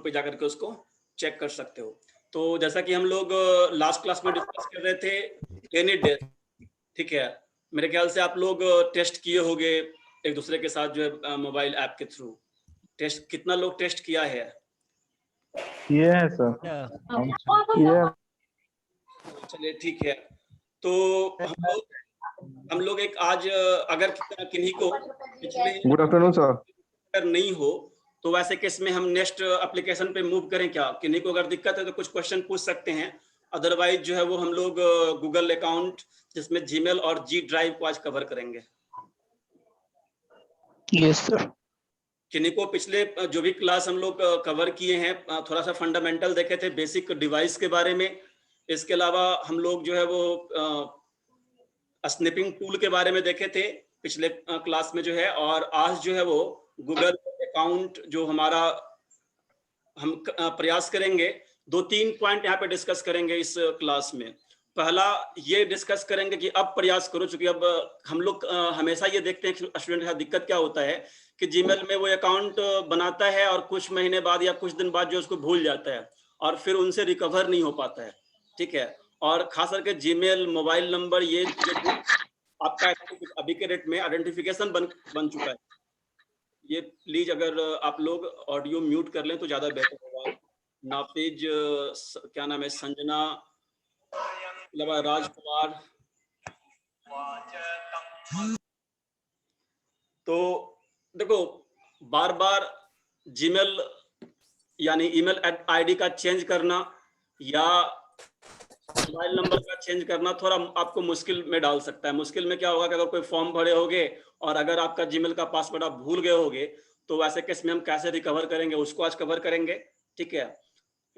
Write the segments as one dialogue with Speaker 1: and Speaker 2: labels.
Speaker 1: पे जाकर के उसको चेक कर सकते हो। तो जैसा कि हम लोग लास्ट क्लास में डिस्कस कर रहे थे एनी डे, ठीक है, मेरे ख्याल से आप लोग टेस्ट किए होंगे एक दूसरे के साथ जो है मोबाइल ऐप के थ्रू। टेस्ट कितना लोग टेस्ट किया है?
Speaker 2: ये है सर, ये
Speaker 1: चलिए ठीक है। तो हम लोग एक आज अगर किन्हीं को पिछले
Speaker 2: गुड आफ्टरनून सर।
Speaker 1: अगर नहीं हो तो वैसे केस में हम नेक्स्ट एप्लीकेशन पे मूव करें क्या? किन्हीं को अगर दिक्कत है तो कुछ क्वेश्चन पूछ सकते हैं, अदरवाइज जो है वो हम लोग गूगल अकाउंट जिसमें जीमेल और जी ड्राइव को आज कवर करेंगे।
Speaker 3: Yes sir.
Speaker 1: किन्हीं को पिछले जो भी क्लास हम लोग कवर किए हैं थोड़ा सा फंडामेंटल देखे थे बेसिक डिवाइस के बारे में, इसके अलावा हम लोग जो है वो स्निपिंग टूल के बारे में देखे थे पिछले क्लास में जो है, और आज जो है वो गूगल अकाउंट जो हमारा हम प्रयास करेंगे 2-3 पॉइंट यहाँ पे डिस्कस करेंगे इस क्लास में। पहला ये डिस्कस करेंगे कि अब प्रयास करो, चूंकि अब हम लोग हमेशा ये देखते हैं कि स्टूडेंट का दिक्कत क्या होता है कि जीमेल में वो अकाउंट बनाता है और कुछ महीने बाद या कुछ दिन बाद जो उसको भूल जाता है और फिर उनसे रिकवर नहीं हो पाता है, ठीक है। और खास करके जीमेल, मोबाइल नंबर, ये आपका अभी के डेट में आइडेंटिफिकेशन बन चुका है। ये प्लीज अगर आप लोग ऑडियो म्यूट कर लें तो ज्यादा बेहतर होगा। नाफिज, क्या नाम है, संजना, राजकुमार। तो देखो, बार बार जीमेल यानी ईमेल आईडी का चेंज करना या मोबाइल नंबर का चेंज करना थोड़ा आपको मुश्किल में डाल सकता है। मुश्किल में क्या होगा कि अगर कोई फॉर्म भरे होगे और अगर आपका जीमेल का पासवर्ड आप भूल गए होगे तो वैसे केस में हम कैसे रिकवर करेंगे उसको आज कवर करेंगे, ठीक है।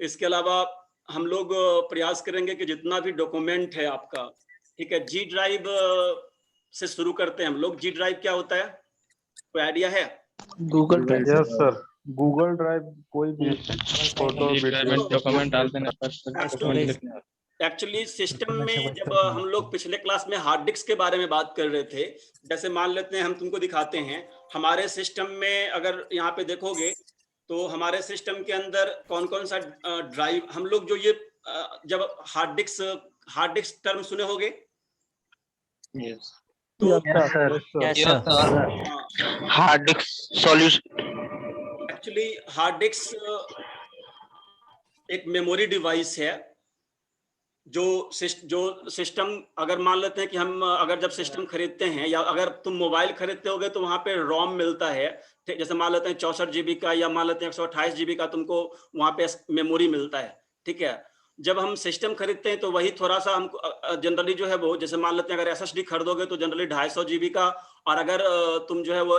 Speaker 1: इसके अलावा हम लोग प्रयास करेंगे कि जितना भी डॉक्यूमेंट है आपका, ठीक है, जी ड्राइव से शुरू करते हैं हम लोग। जी ड्राइव क्या होता है, कोई आइडिया है?
Speaker 3: Google drive.
Speaker 2: Yes sir, Google drive कोई भी फोटो वीडियो
Speaker 3: डॉक्यूमेंट डालते हैं।
Speaker 1: एक्चुअली सिस्टम में जब हम लोग पिछले क्लास में हार्ड डिस्क के बारे में बात कर रहे थे, जैसे मान लेते हैं हम तुमको दिखाते हैं हमारे सिस्टम में, अगर यहाँ पे देखोगे तो हमारे सिस्टम के अंदर कौन कौन सा ड्राइव, हम लोग जो ये जब हार्ड डिस्क टर्म सुने होंगे, तो
Speaker 3: hard disk solution.
Speaker 1: Actually hard disk एक मेमोरी डिवाइस है जो सिस्टम, अगर मान लेते हैं कि हम अगर जब सिस्टम खरीदते हैं या अगर तुम मोबाइल खरीदते होगे तो वहां पे रोम मिलता है, जैसे मान लेते हैं 64 GB का या मान लेते हैं 128 GB का तुमको वहां पे मेमोरी मिलता है, ठीक है। जब हम सिस्टम खरीदते हैं तो वही थोड़ा सा हमको जनरली जो है वो, जैसे मान लेते हैं अगर SSD खरीदोगे तो जनरली 250 GB का, और अगर तुम जो है वो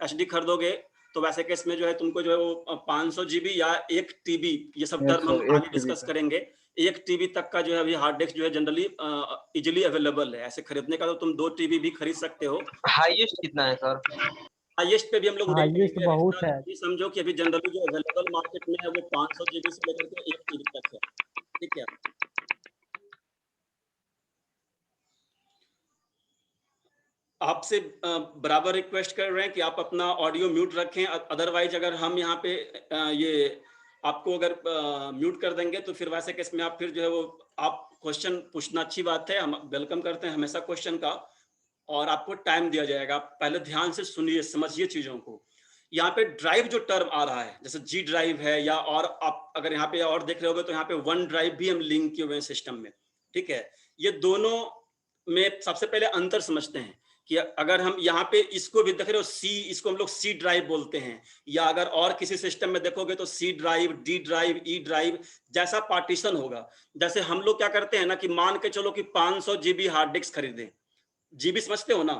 Speaker 1: HD खरीदोगे तो वैसे केस में जो है तुमको जो है वो 500 GB या 1 TB, ये सब टर्म हम आगे डिस्कस करेंगे। 1 TB तक का जो है अभी हार्ड डिस्क जो है जनरली इजीली अवेलेबल है। ऐसे खरीदने का तो तुम 2 TB भी खरीद सकते हो।
Speaker 3: हाईएस्ट कितना है सर?
Speaker 1: हाईएस्ट पे भी हम लोग
Speaker 4: हाईएस्ट बहुत है।
Speaker 1: समझो कि अभी जनरली जो अवेलेबल मार्केट में है वो 500 GB से लेकर के 1 TB तक है, ठीक है। आपसे बराबर रिक्वेस्ट कर रहे हैं कि आप अपना ऑडियो म्यूट रखें, अदरवाइज अगर हम यहाँ पे ये आपको अगर म्यूट कर देंगे तो फिर वैसे केस में आप फिर जो है वो, आप क्वेश्चन पूछना अच्छी बात है, हम वेलकम करते हैं हमेशा क्वेश्चन का, और आपको टाइम दिया जाएगा। आप पहले ध्यान से सुनिए, समझिए चीजों को। यहाँ पे ड्राइव जो टर्म आ रहा है, जैसे जी ड्राइव है, या और आप अगर यहाँ पे और देख रहे होगे तो यहाँ पे वन ड्राइव भी हम लिंक किए हुए हैं सिस्टम में, ठीक है। ये दोनों में सबसे पहले अंतर समझते हैं कि अगर हम यहाँ पे इसको भी देख रहे हो सी, इसको हम लोग सी ड्राइव बोलते हैं, या अगर और किसी सिस्टम में देखोगे तो C drive, D drive, E drive, जैसा पार्टीशन होगा। जैसे हम लोग क्या करते हैं ना कि मान के चलो कि 500 GB हार्ड डिस्क खरीदें, जीबी समझते हो ना?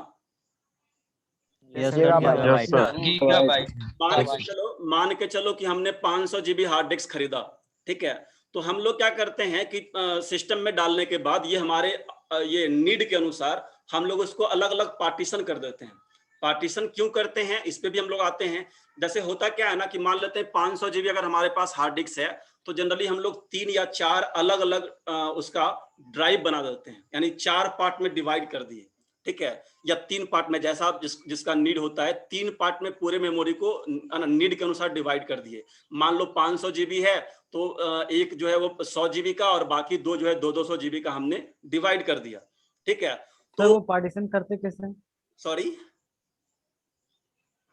Speaker 1: मान के चलो कि हमने 500 GB हार्ड डिस्क खरीदा, ठीक है। तो हम लोग क्या करते हैं कि सिस्टम में डालने के बाद ये हमारे ये नीड के अनुसार हम लोग उसको अलग अलग पार्टीशन कर देते हैं। पार्टीशन क्यों करते हैं इस पे भी हम लोग आते हैं। जैसे होता क्या है ना कि मान लेते हैं 500 GB अगर हमारे पास हार्ड डिस्क है तो जनरली हम लोग 3 या 4 अलग अलग उसका ड्राइव बना देते हैं, यानी 4 पार्ट में डिवाइड कर दिए। ठीक है, या 3 पार्ट में, जैसा आप जिसका नीड होता है 3 पार्ट में पूरे मेमोरी को नीड के अनुसार डिवाइड कर दिए। मान लो 500 जीबी है तो एक जो है वो 100 जीबी का और बाकी 2 जो है 200 जीबी का हमने डिवाइड कर दिया। ठीक है,
Speaker 4: तो वो पार्टीशन करते कैसे हैं?
Speaker 1: सॉरी,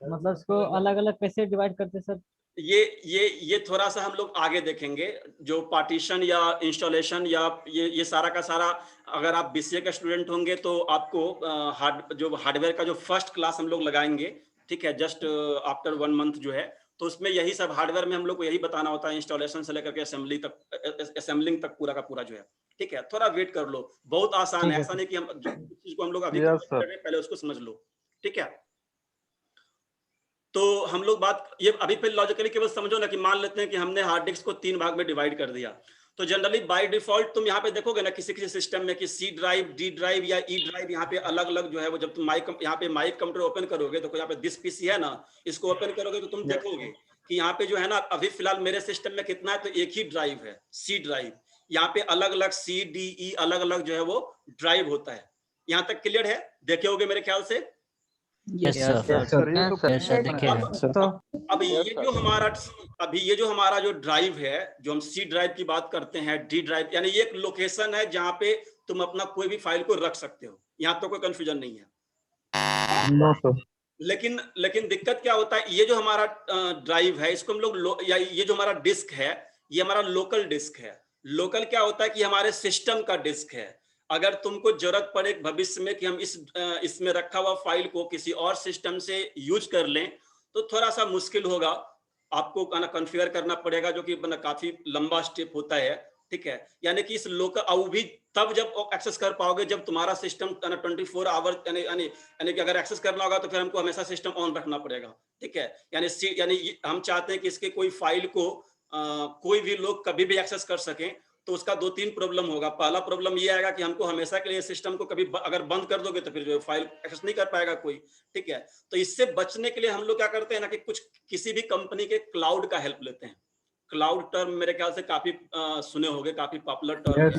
Speaker 4: मतलब इसको अलग अलग कैसे डिवाइड करते सर?
Speaker 1: ये थोड़ा सा हम लोग आगे देखेंगे, जो पार्टीशन या इंस्टॉलेशन या ये सारा का सारा। अगर आप बीसीए का स्टूडेंट होंगे तो आपको हार्डवेयर का जो फर्स्ट क्लास हम लोग लगाएंगे, ठीक है, जस्ट आफ्टर 1 मंथ जो है, तो उसमें यही सब हार्डवेयर में हम लोग को यही बताना होता है, इंस्टॉलेशन से लेकर के असेंबलिंग तक पूरा का पूरा जो है। ठीक है, थोड़ा वेट कर लो, बहुत आसान है, ऐसा नहीं कि हम चीज को हम लोग अभी
Speaker 2: Yes, sir.
Speaker 1: पहले उसको समझ लो। ठीक है, तो हम लोग बात ये अभी पे लॉजिकली केवल समझो ना कि मान लेते हैं कि हमने हार्ड डिस्क को 3 भाग में डिवाइड कर दिया, तो जनरली बाय डिफॉल्ट तुम यहाँ पे देखोगे ना किसी सिस्टम में कि सी ड्राइव, डी ड्राइव या ई ड्राइव, यहाँ पे अलग अलग जो है वो, जब तुम यहाँ पे माइक कंप्यूटर ओपन करोगे तो यहाँ पे दिस पीसी है ना, इसको ओपन करोगे तो तुम देखोगे कि यहाँ पे जो है ना अभी फिलहाल मेरे सिस्टम में कितना है, तो एक ही ड्राइव है, सी ड्राइव। यहाँ पे अलग अलग सी डी ई अलग अलग जो है वो ड्राइव होता है। यहाँ तक क्लियर है? देखे होगे मेरे ख्याल से।
Speaker 4: यस सर,
Speaker 1: अब ये जो हमारा जो ड्राइव है, जो हम सी ड्राइव की बात करते हैं, डी ड्राइव, यानी ये एक लोकेशन है जहां पे तुम अपना कोई भी फाइल को रख सकते हो। यहाँ तो कोई कंफ्यूजन नहीं है।
Speaker 2: No sir.
Speaker 1: लेकिन दिक्कत क्या होता है, ये जो हमारा ड्राइव है, इसको हम लोग या ये जो हमारा डिस्क है, ये हमारा लोकल डिस्क है। लोकल क्या होता है कि हमारे सिस्टम का डिस्क है। अगर तुमको जरूरत पड़े भविष्य में कि हम इसमें रखा हुआ फाइल को किसी और सिस्टम से यूज कर लें, तो थोड़ा सा मुश्किल होगा, आपको कॉन्फ़िगर करना पड़ेगा, जो कि काफी लंबा स्टेप होता है। ठीक है, यानी कि इस लोकल वो भी तब जब एक्सेस कर पाओगे जब तुम्हारा सिस्टम 24 आवर, यानी कि अगर एक्सेस करना होगा तो फिर हमको हमेशा सिस्टम ऑन रखना पड़ेगा। ठीक है, यानी हम चाहते हैं कि इसके कोई फाइल को कोई भी लोग कभी भी एक्सेस कर सकें, तो उसका 2-3 प्रॉब्लम होगा। पहला प्रॉब्लम ये आएगा कि हमको हमेशा के लिए सिस्टम को कभी अगर बंद कर दोगे तो फिर जो फाइल एक्सेस नहीं कर पाएगा कोई। ठीक है, तो इससे बचने के लिए हम लोग क्या करते हैं ना कि किसी भी कंपनी के क्लाउड का हेल्प लेते हैं। क्लाउड टर्म मेरे ख्याल से काफी जो होंगे, काफी पॉपुलर टर्म है।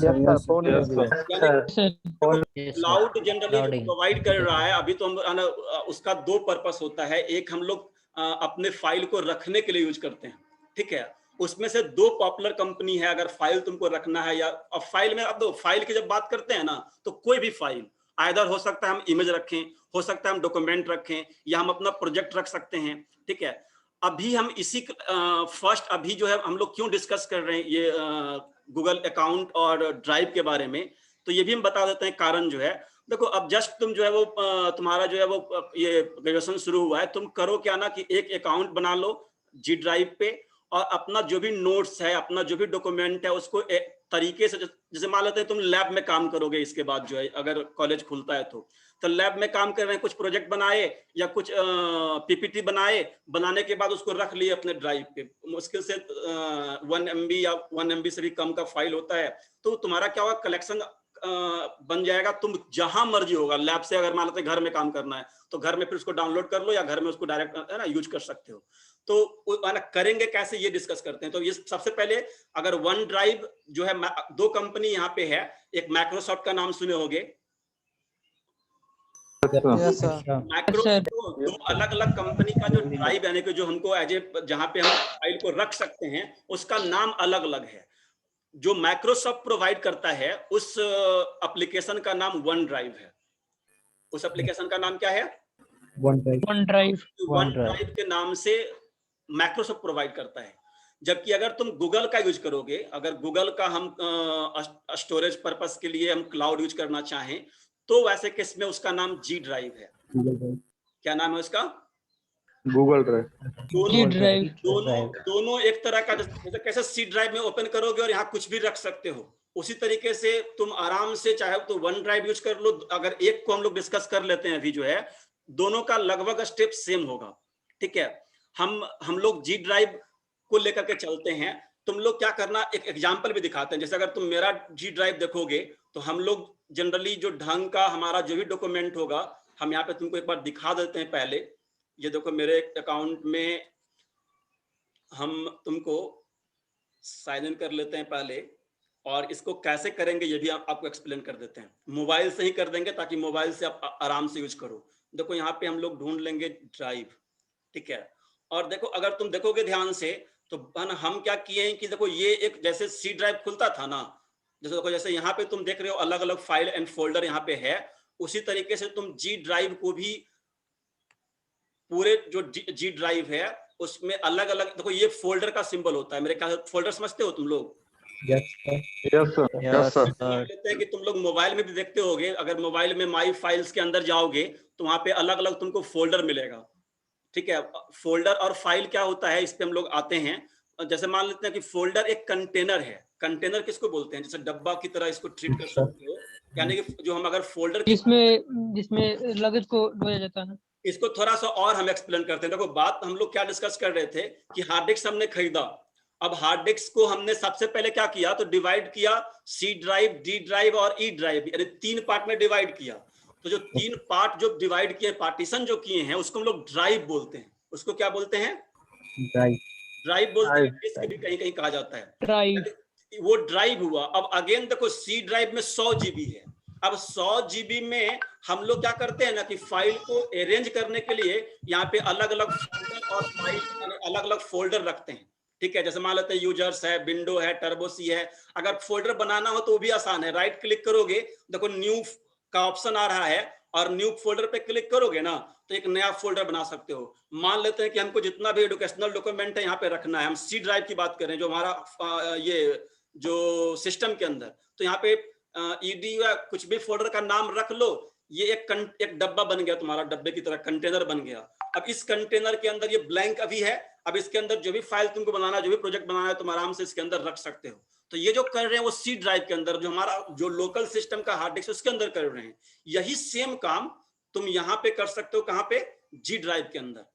Speaker 1: क्लाउड जनरली प्रोवाइड कर रहा है, अभी तो हम उसका 2 पर्पस होता है। एक हम लोग अपने फाइल को रखने के लिए यूज करते हैं। ठीक है, उसमें से 2 पॉपुलर कंपनी है। अगर फाइल तुमको रखना है, या अब फाइल में, अब दो फाइल की जब बात करते हैं ना, तो कोई भी फाइल आइदर हो सकता है हम इमेज रखें, हो सकता है हम डॉक्यूमेंट रखें, या हम अपना प्रोजेक्ट रख सकते हैं। ठीक है, अभी हम इसी फर्स्ट अभी जो है हम लोग क्यों डिस्कस कर रहे हैं ये गूगल अकाउंट और ड्राइव के बारे में, तो ये भी हम बता देते हैं कारण जो है। देखो, अब जस्ट तुम जो है वो तुम्हारा जो है वो ये ग्रेजुएशन शुरू हुआ है, तुम करो क्या ना कि एक अकाउंट बना लो जी ड्राइव पे, और अपना जो भी नोट्स है, अपना जो भी डॉक्यूमेंट है, उसको एक तरीके से, जैसे मान लेते हैं तुम लैब में काम करोगे, इसके बाद जो है अगर कॉलेज खुलता है तो लैब में काम कर रहे हैं, कुछ प्रोजेक्ट बनाए या कुछ पीपीटी बनाने के बाद उसको रख लिए अपने ड्राइव पे। मुश्किल से 1 MB या 1 MB से भी कम का फाइल होता है, तो तुम्हारा क्या होगा, कलेक्शन बन जाएगा। तुम जहां मर्जी होगा, लैब से अगर मान लेते घर में काम करना है तो घर में फिर उसको डाउनलोड कर लो, या घर में उसको डायरेक्ट है ना यूज कर सकते हो। तो करेंगे कैसे ये डिस्कस करते हैं। तो ये सबसे पहले, अगर वन ड्राइव जो है, 2 कंपनी यहाँ पे है, एक माइक्रोसॉफ्ट का नाम सुने होंगे, दो अलग अलग कंपनी का जो ड्राइव, यानी कि जो हमको जहां पे हम फाइल को रख सकते हैं, उसका नाम अलग अलग है। जो माइक्रोसॉफ्ट प्रोवाइड करता है उस एप्लीकेशन का नाम वन ड्राइव है। उस एप्लीकेशन का नाम क्या है? वन ड्राइव के नाम से माइक्रोसॉफ्ट प्रोवाइड करता है। जबकि अगर तुम गूगल का यूज करोगे, अगर गूगल का हम स्टोरेज पर्पस के लिए हम क्लाउड यूज करना चाहें, तो वैसे केस में उसका नाम जी ड्राइव है। क्या नाम है उसका?
Speaker 2: Google drive.
Speaker 1: दोनों एक तरह का, जैसे कैसे सी ड्राइव में ओपन करोगे और यहाँ कुछ भी रख सकते हो, उसी तरीके से तुम आराम से चाहे तो वन ड्राइव यूज कर लो। अगर एक को हम लोग डिस्कस कर लेते हैं अभी जो है, दोनों का लगभग स्टेप सेम होगा। ठीक है, हम लोग जी ड्राइव को लेकर के चलते हैं। तुम लोग क्या करना, एक एग्जांपल भी दिखाते हैं। जैसे अगर तुम मेरा जी ड्राइव देखोगे तो हम लोग जनरली जो ढंग का हमारा जो भी डॉक्यूमेंट होगा, हम यहाँ पे तुमको एक बार दिखा देते हैं। पहले ये देखो, मेरे अकाउंट में हम तुमको साइन इन कर लेते हैं पहले। और इसको कैसे करेंगे ये भी आपको एक्सप्लेन कर देते हैं। मोबाइल से ही कर देंगे ताकि मोबाइल से आप आराम से यूज करो। देखो यहाँ पे हम लोग ढूंढ लेंगे ड्राइव, ठीक है। और देखो अगर तुम देखोगे ध्यान से तो हम क्या किए हैं कि देखो ये एक जैसे सी ड्राइव खुलता था ना, जैसे देखो जैसे यहाँ पे तुम देख रहे हो अलग अलग फाइल एंड फोल्डर यहाँ पे है, उसी तरीके से तुम जी ड्राइव को भी पूरे जो जी ड्राइव है उसमें अलग अलग देखो ये फोल्डर का सिंबल होता है। मेरे ख्याल से फोल्डर समझते हो तुम लोग?
Speaker 2: Yes sir.
Speaker 1: लेते हैं कि तुम लोग मोबाइल में भी देखते होगे, अगर मोबाइल में माई फाइल्स के अंदर जाओगे तो वहां पे अलग अलग तुमको फोल्डर मिलेगा, ठीक है। फोल्डर और फाइल क्या होता है इस पे हम लोग आते हैं। जैसे मान लेते हैं कि फोल्डर एक कंटेनर है। कंटेनर किसको बोलते हैं? जैसे डब्बा की तरह इसको ट्रीट कर सकते हो, यानी कि जो हम अगर फोल्डर
Speaker 5: जिसमें लगेज को ढोया जाता है।
Speaker 1: इसको थोड़ा सा और हम एक्सप्लेन करते हैं। देखो बात हम लोग क्या डिस्कस कर रहे थे कि हार्ड डिस्क हमने खरीदा। अब हार्ड डिस्क को हमने सबसे पहले क्या किया तो डिवाइड किया, सी ड्राइव, डी ड्राइव और ई ड्राइव, यानी 3 पार्ट में डिवाइड किया। तो जो 3 पार्ट जो डिवाइड किए, पार्टीशन जो किए हैं, उसको हम लोग ड्राइव बोलते हैं। उसको क्या बोलते हैं? ड्राइव बोलते हैं। डिस्क भी कहीं कहीं कहा जाता है
Speaker 5: ड्राइव।
Speaker 1: वो ड्राइव हुआ। अब अगेन देखो सी ड्राइव में 100 GB है। अब 100 GB में हम लोग क्या करते हैं ना कि फाइल को अरेंज करने के लिए यहाँ पे अलग अलग फोल्डर और फाइल अलग अलग फोल्डर रखते हैं, ठीक है। जैसे मान लेते हैं यूजर्स है, विंडो है, टर्बो सी है। अगर फोल्डर बनाना हो तो वो भी आसान है। राइट क्लिक करोगे, देखो न्यू का ऑप्शन आ रहा है और न्यू फोल्डर पे क्लिक करोगे ना तो एक नया फोल्डर बना सकते हो। मान लेते हैं कि हमको जितना भी एजुकेशनल डॉक्यूमेंट है यहाँ पे रखना है, हम सी ड्राइव की बात करें जो हमारा ये जो सिस्टम के अंदर, तो यहाँ पे ईडी या कुछ भी फोल्डर का नाम रख लो। ये एक डब्बा बन गया तुम्हारा, डब्बे की तरह कंटेनर बन गया। अब इस कंटेनर के अंदर ये ब्लैंक अभी है। अब इसके अंदर जो भी फाइल तुमको बनाना है, जो भी प्रोजेक्ट बनाना है, तुम आराम से इसके अंदर रख सकते हो। तो ये जो कर रहे हैं वो सी ड्राइव के अंदर, जो हमारा जो लोकल सिस्टम का हार्ड डिस्क उसके अंदर कर रहे हैं। यही सेम काम तुम यहाँ पे कर सकते हो। कहाँ पे? जी ड्राइव के अंदर,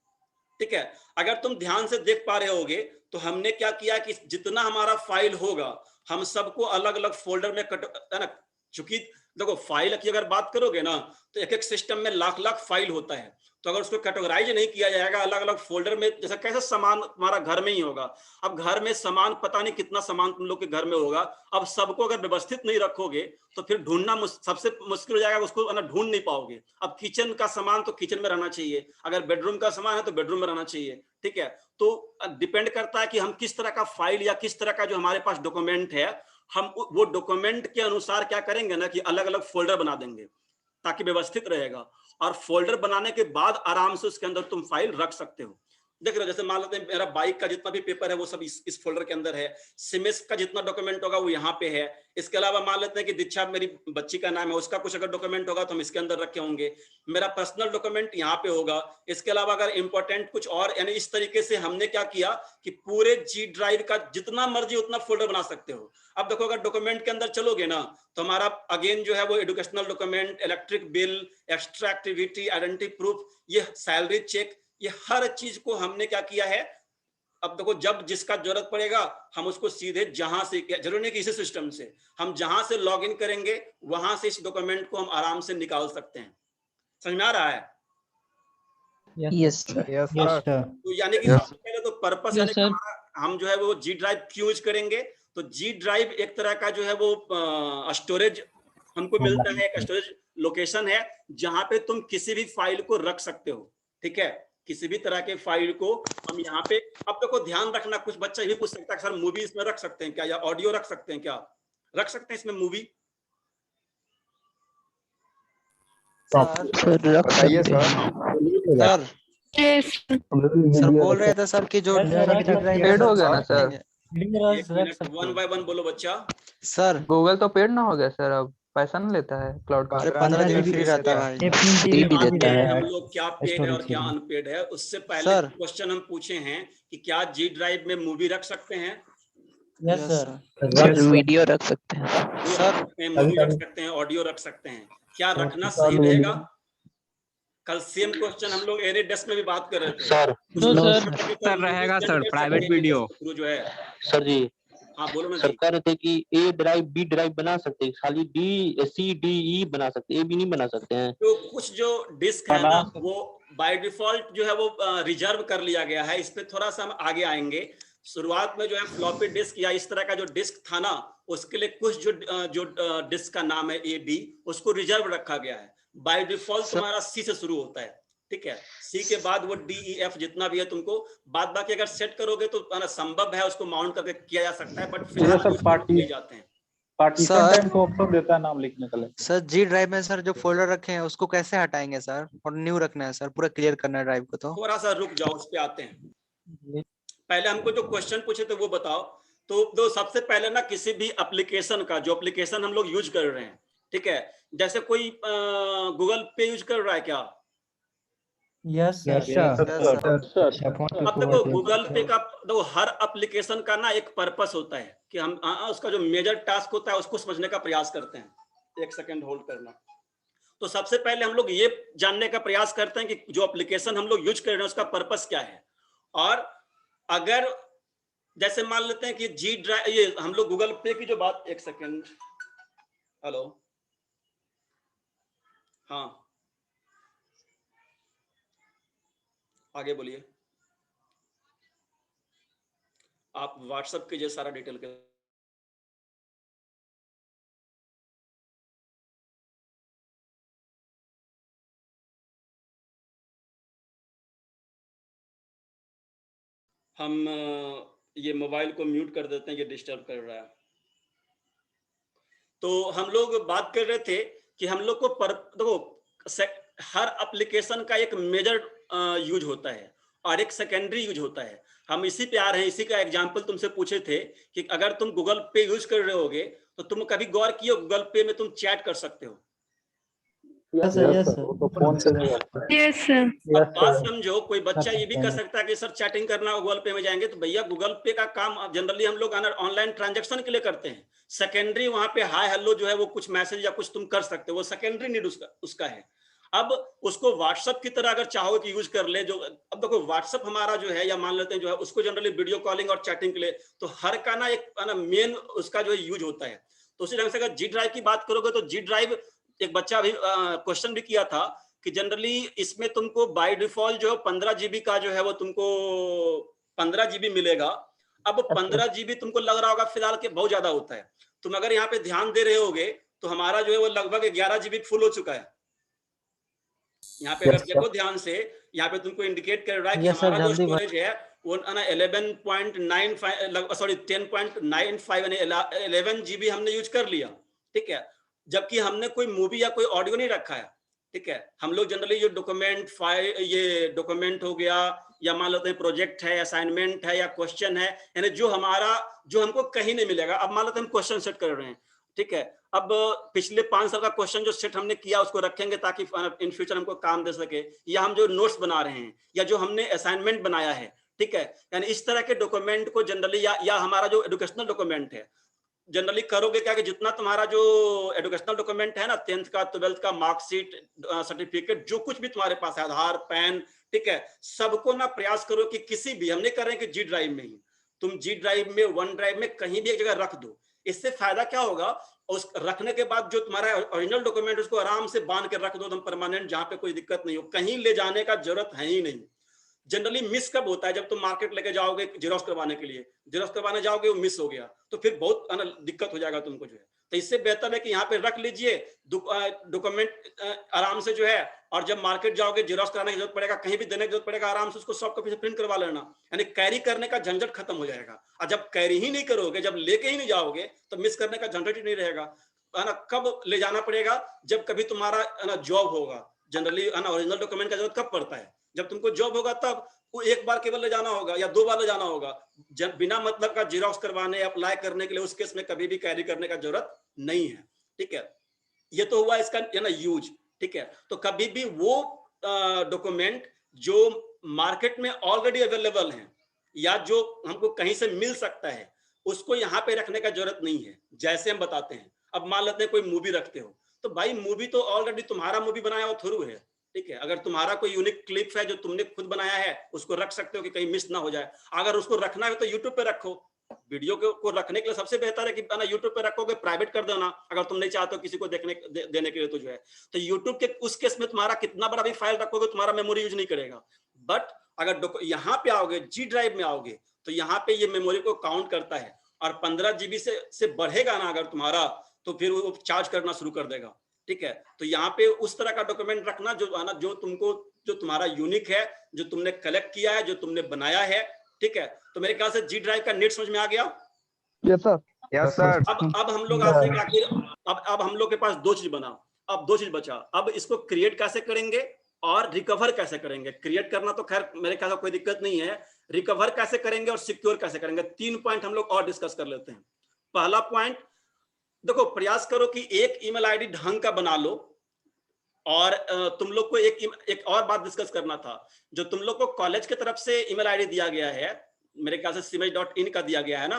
Speaker 1: ठीक है। अगर तुम ध्यान से देख पा रहे होगे तो हमने क्या किया कि जितना हमारा फाइल होगा हम सबको अलग अलग फोल्डर में है ना। चूंकि देखो फाइल की अगर बात करोगे ना तो एक एक सिस्टम में लाख लाख फाइल होता है। तो अगर उसको कैटेगराइज नहीं किया जाएगा अलग अलग फोल्डर में, जैसे कैसे सामान तुम्हारा घर में ही होगा। अब घर में सामान पता नहीं कितना सामान तुम लोग के घर में होगा। अब सबको अगर व्यवस्थित नहीं रखोगे तो फिर ढूंढना सबसे मुश्किल हो जाएगा, उसको ना ढूंढ नहीं पाओगे। अब किचन का सामान तो किचन में रहना चाहिए, अगर बेडरूम का सामान है तो बेडरूम में रहना चाहिए, ठीक है। तो डिपेंड करता है कि हम किस तरह का फाइल या किस तरह का जो हमारे पास डॉक्यूमेंट है, हम वो डॉक्यूमेंट के अनुसार क्या करेंगे ना कि अलग अलग फोल्डर बना देंगे ताकि व्यवस्थित रहेगा। और फोल्डर बनाने के बाद आराम से उसके अंदर तुम फाइल रख सकते हो। देख रहे हो, जैसे मान लेते हैं मेरा बाइक का जितना भी पेपर है वो सब इस फोल्डर के अंदर है। सिमेस का जितना डॉक्यूमेंट होगा वो यहाँ पे है। इसके अलावा मान लेते हैं कि दीक्षा मेरी बच्ची का नाम है, उसका कुछ अगर डॉक्यूमेंट होगा तो हम इसके अंदर रखे होंगे। मेरा पर्सनल डॉक्यूमेंट यहाँ पे होगा। इसके अलावा अगर इंपॉर्टेंट कुछ और, यानी इस तरीके से हमने क्या किया कि पूरे जी ड्राइव का जितना मर्जी उतना फोल्डर बना सकते हो। अब देखो अगर डॉक्यूमेंट के अंदर चलोगे ना तो हमारा अगेन जो है वो educational document, electric bill, extra activity, identity proof, ये सैलरी चेक, ये हर चीज को हमने क्या किया है। अब देखो जब जिसका जरूरत पड़ेगा हम उसको सीधे जहां से, जरूरी नहीं कि इसी सिस्टम से, हम जहां से लॉग इन करेंगे वहां से इस डॉक्यूमेंट को हम आराम से निकाल सकते हैं। समझ में आ रहा है?
Speaker 5: यस
Speaker 1: तो यानी कि सबसे पहले तो पर्पस यानी कि हम जो है वो जी ड्राइव क्यों यूज करेंगे। तो जी ड्राइव एक तरह का जो है वो स्टोरेज हमको मिलता है, एक स्टोरेज लोकेशन है जहां पे तुम किसी भी फाइल को रख सकते हो, ठीक है। किसी भी तरह के फाइल को हम यहाँ पे, अब देखो ध्यान रखना, कुछ बच्चा ये भी पूछ सकता है सर मूवी इसमें रख सकते हैं क्या, या ऑडियो रख सकते हैं क्या? रख सकते हैं इसमें मूवी?
Speaker 6: सर बोल रहे थे सर कि जो
Speaker 3: पेड हो गया ना सर?
Speaker 1: एक मिनट, 1 by 1 बोलो बच्चा।
Speaker 6: सर
Speaker 3: गूगल तो पेड ना हो गया सर, अब पैसा नहीं लेता है क्लाउड का?
Speaker 6: 15 दिन फ्री रहता है भाई।
Speaker 1: हम लोग क्या पेड है और क्या अनपेड है, उससे पहले क्वेश्चन हम पूछे हैं कि क्या जी ड्राइव में मूवी रख सकते हैं?
Speaker 5: Yes sir.
Speaker 3: वीडियो रख सकते हैं
Speaker 6: सर,
Speaker 1: मूवी रख सकते हैं, ऑडियो रख सकते हैं। क्या रखना सही रहेगा? कल सेम क्वेश्चन हम लोग एरे डेस्क में भी बात कर रहे थे
Speaker 7: सर रहेगा सर प्राइवेट वीडियो
Speaker 1: जो है
Speaker 8: सर जी।
Speaker 1: हाँ बोलो ना।
Speaker 8: सर कह रहे थे कि ए ड्राइव बी ड्राइव बना सकते हैं, खाली डी सी डी ई बना सकते हैं, ए बी नहीं बना सकते हैं।
Speaker 1: तो कुछ जो डिस्क है ना वो बाय डिफॉल्ट जो है वो रिजर्व कर लिया गया है। इस पे थोड़ा सा हम आगे आएंगे। शुरुआत में जो है फ्लॉपी डिस्क या इस तरह का जो डिस्क था ना, उसके लिए कुछ जो डिस्क का नाम है ए बी, उसको रिजर्व रखा गया है। बाय डिफॉल्ट तुम्हारा सी से शुरू होता है, ठीक है। सी के बाद वो डी ई एफ जितना भी है तुमको बाद बाकी अगर सेट करोगे तो संभव है उसको माउंट करके किया जा सकता है, बट फिलहाल
Speaker 2: सर
Speaker 1: ले जाते हैं।
Speaker 2: पार्टीशन
Speaker 6: सर-
Speaker 2: टाइम को ऑप्शन देता है नाम लिखने का।
Speaker 6: सर जी ड्राइव में सर जो फोल्डर रखे हैं उसको कैसे हटाएंगे सर, और न्यू रखना है सर, पूरा क्लियर करना है ड्राइव को। तो
Speaker 1: थोड़ा सा रुक जाओ, उस पे आते हैं। पहले हमको जो क्वेश्चन पूछे थे वो बताओ। तो सबसे पहले ना किसी भी एप्लीकेशन का, जो एप्लीकेशन हम लोग यूज कर रहे हैं, ठीक है, जैसे कोई गूगल पे यूज कर रहा है क्या?
Speaker 5: Yes sir.
Speaker 1: अब देखो गूगल पे का देखो हर एप्लीकेशन का ना एक पर्पस होता है कि हम उसका जो मेजर टास्क होता है उसको समझने का प्रयास करते हैं। एक सेकंड होल्ड करना। तो सबसे पहले हम लोग ये जानने का प्रयास करते हैं कि जो एप्लीकेशन हम लोग यूज कर रहे हैं उसका पर्पस क्या है। और अगर जैसे मान लेते हैं कि जी ड्राइव, ये हम लोग गूगल पे की जो बात, एक सेकंड, हेलो, हाँ आगे बोलिए। आप व्हाट्सएप कीजिए सारा डिटेल के। हम ये मोबाइल को म्यूट कर देते हैं, ये डिस्टर्ब कर रहा है। तो हम लोग बात कर रहे थे कि हम लोग को देखो हर एप्लीकेशन का एक मेजर यूज होता है और एक सेकेंडरी यूज होता है। हम इसी पे आ रहे हैं। इसी का एग्जांपल तुमसे पूछे थे कि अगर तुम गूगल पे यूज कर रहे होगे तो तुम कभी गौर किए गूगल पे में तुम चैट कर सकते हो? अब बात समझो, कोई बच्चा ये भी कर सकता है कि सर चैटिंग करना गूगल पे में जाएंगे, तो भैया गूगल पे का काम जनरली हम लोग ऑनलाइन ट्रांजैक्शन के लिए करते हैं। सेकेंडरी वहां पे हाय हेलो जो है वो कुछ मैसेज या कुछ तुम कर सकते हो, वो सेकेंडरी नीड उसका है। अब उसको व्हाट्सएप की तरह अगर चाहो कि यूज कर ले, जो अब देखो व्हाट्सएप हमारा जो है, या मान लेते हैं जो है उसको जनरली वीडियो कॉलिंग और चैटिंग के लिए, तो हर का ना एक मेन उसका जो है यूज होता है। तो उसी ढंग से अगर जी ड्राइव की बात करोगे तो जी ड्राइव, एक बच्चा भी क्वेश्चन भी किया था कि जनरली इसमें तुमको बाय डिफॉल्ट जो 15 जीबी का जो है वो तुमको 15 जीबी मिलेगा। अब 15 जीबी तुमको लग रहा होगा फिलहाल के बहुत ज्यादा होता है। तुम अगर यहाँ पे ध्यान दे रहे होगे तो हमारा जो है वो लगभग 11 जीबी फुल हो चुका है। यहाँ पे अगर देखो ध्यान से, यहाँ पे तुमको इंडिकेट कर रहा है कि हमारा जो स्टोरेज है वो 11.95 सॉरी 10.95 यानी 11 जीबी हमने यूज कर लिया, ठीक है। जबकि हमने कोई मूवी या कोई ऑडियो नहीं रखा है, ठीक है। हम लोग जनरली जो डॉक्यूमेंट फाइल, ये डॉक्यूमेंट हो गया या मान लेते हैं प्रोजेक्ट है, असाइनमेंट है या क्वेश्चन है, यानी जो हमको कहीं नहीं मिलेगा। अब मान लेते हैं हम क्वेश्चन सेट कर रहे हैं, ठीक है। अब पिछले 5 साल का क्वेश्चन जो सेट हमने किया उसको रखेंगे ताकि इन फ्यूचर हमको काम दे सके, या हम जो नोट्स बना रहे हैं या जो हमने असाइनमेंट बनाया है, ठीक है। यानी इस तरह के डॉक्यूमेंट को जनरली या हमारा जो एजुकेशनल डॉक्यूमेंट है, जनरली करोगे क्या कि जितना तुम्हारा जो एजुकेशनल डॉक्यूमेंट है ना, 10th का 12th का मार्कशीट, सर्टिफिकेट, जो कुछ भी तुम्हारे पास है, आधार, पैन, ठीक है, सबको ना प्रयास करो कि किसी भी, हम नहीं कर रहे हैं कि जी ड्राइव में ही, तुम जी ड्राइव में, वन ड्राइव में, कहीं भी एक जगह रख दो। इससे फायदा क्या होगा, उस रखने के बाद जो तुम्हारा ओरिजिनल डॉक्यूमेंट उसको आराम से बांध के रख दो तुम परमानेंट, जहां पे कोई दिक्कत नहीं हो, कहीं ले जाने का जरूरत है ही नहीं। जनरली मिस कब होता है, जब तुम मार्केट लेके जाओगे जेरोक्स करवाने के लिए, जेरोक्स करवाने जाओगे वो मिस हो गया तो फिर बहुत दिक्कत हो जाएगा तुमको जो है। तो इससे बेहतर है कि यहाँ पे रख लीजिए डॉक्यूमेंट आराम से जो है, और जब मार्केट जाओगे जेरोक्स कराने की जरूरत पड़ेगा, कहीं भी देने की जरूरत पड़ेगा, आराम से उसको सॉफ्ट कॉपी से प्रिंट करवा लेना, यानी कैरी करने का झंझट खत्म हो जाएगा। और जब कैरी ही नहीं करोगे, जब लेके ही नहीं जाओगे, तो मिस करने का झंझट ही नहीं रहेगा, है ना। कब ले जाना पड़ेगा, जब कभी तुम्हारा है ना जॉब होगा। जनरली है ना ओरिजिनल डॉक्यूमेंट का जरूरत कब पड़ता है, जब तुमको जॉब होगा, तब वो एक बार केवल ले जाना होगा या 2 बार ले जाना होगा। जब बिना मतलब का जेरोक्स करवाने, अप्लाई करने के लिए, उस केस में कभी भी कैरी करने का जरूरत नहीं है, ठीक है। ये तो हुआ इसका ना यूज, ठीक है। तो कभी भी वो डॉक्यूमेंट जो मार्केट में ऑलरेडी अवेलेबल है या जो हमको कहीं से मिल सकता है, उसको यहाँ पे रखने का जरूरत नहीं है। जैसे हम बताते हैं, अब मान लेते हैं कोई मूवी रखते हो, तो भाई मूवी तो ऑलरेडी तुम्हारा मूवी बनाया हुआ थ्रू है, ठीक है। अगर तुम्हारा कोई यूनिक क्लिप है जो तुमने खुद बनाया है, उसको रख सकते हो कि कहीं मिस ना हो जाए। अगर उसको रखना है तो यूट्यूब पे रखो। वीडियो को रखने के लिए सबसे बेहतर है कि ना यूट्यूब पे रखोगे, प्राइवेट कर देना अगर तुम नहीं चाहते हो किसी को देने के लिए, तो जो है तो यूट्यूब के उस केस में तुम्हारा कितना बड़ा भी फाइल रखोगे, तुम्हारा मेमोरी यूज नहीं करेगा। बट अगर यहाँ पे आओगे, जी ड्राइव में आओगे, तो यहाँ पे ये मेमोरी को काउंट करता है, और 15 GB से बढ़ेगा ना अगर तुम्हारा, तो फिर वो चार्ज करना शुरू कर देगा। ठीक है, तो यहाँ पे उस तरह का डॉक्यूमेंट रखना जो है ना, जो तुम्हारा यूनिक है, जो तुमने कलेक्ट किया है, जो तुमने बनाया है। ठीक है, तो मेरे ख्याल से जी ड्राइव का नेट समझ में आ गया।
Speaker 2: Yes sir.
Speaker 9: Yes sir.
Speaker 1: अब हम लोग आते हैं आखिर, अब हम लोग के पास दो चीज बना, अब दो चीज बचा। अब इसको क्रिएट कैसे करेंगे और रिकवर कैसे करेंगे। क्रिएट करना तो खैर मेरे ख्याल से कोई दिक्कत नहीं है, रिकवर कैसे करेंगे और सिक्योर कैसे करेंगे, 3 पॉइंट हम लोग और डिस्कस कर लेते हैं। पहला पॉइंट, देखो प्रयास करो कि एक ईमेल आईडी ढंग का बना लो, और तुम लोग को एक और बात डिस्कस करना था। जो तुम लोग को कॉलेज की तरफ से ईमेल आईडी दिया गया है, मेरे ख्याल से simage.in का दिया गया है ना।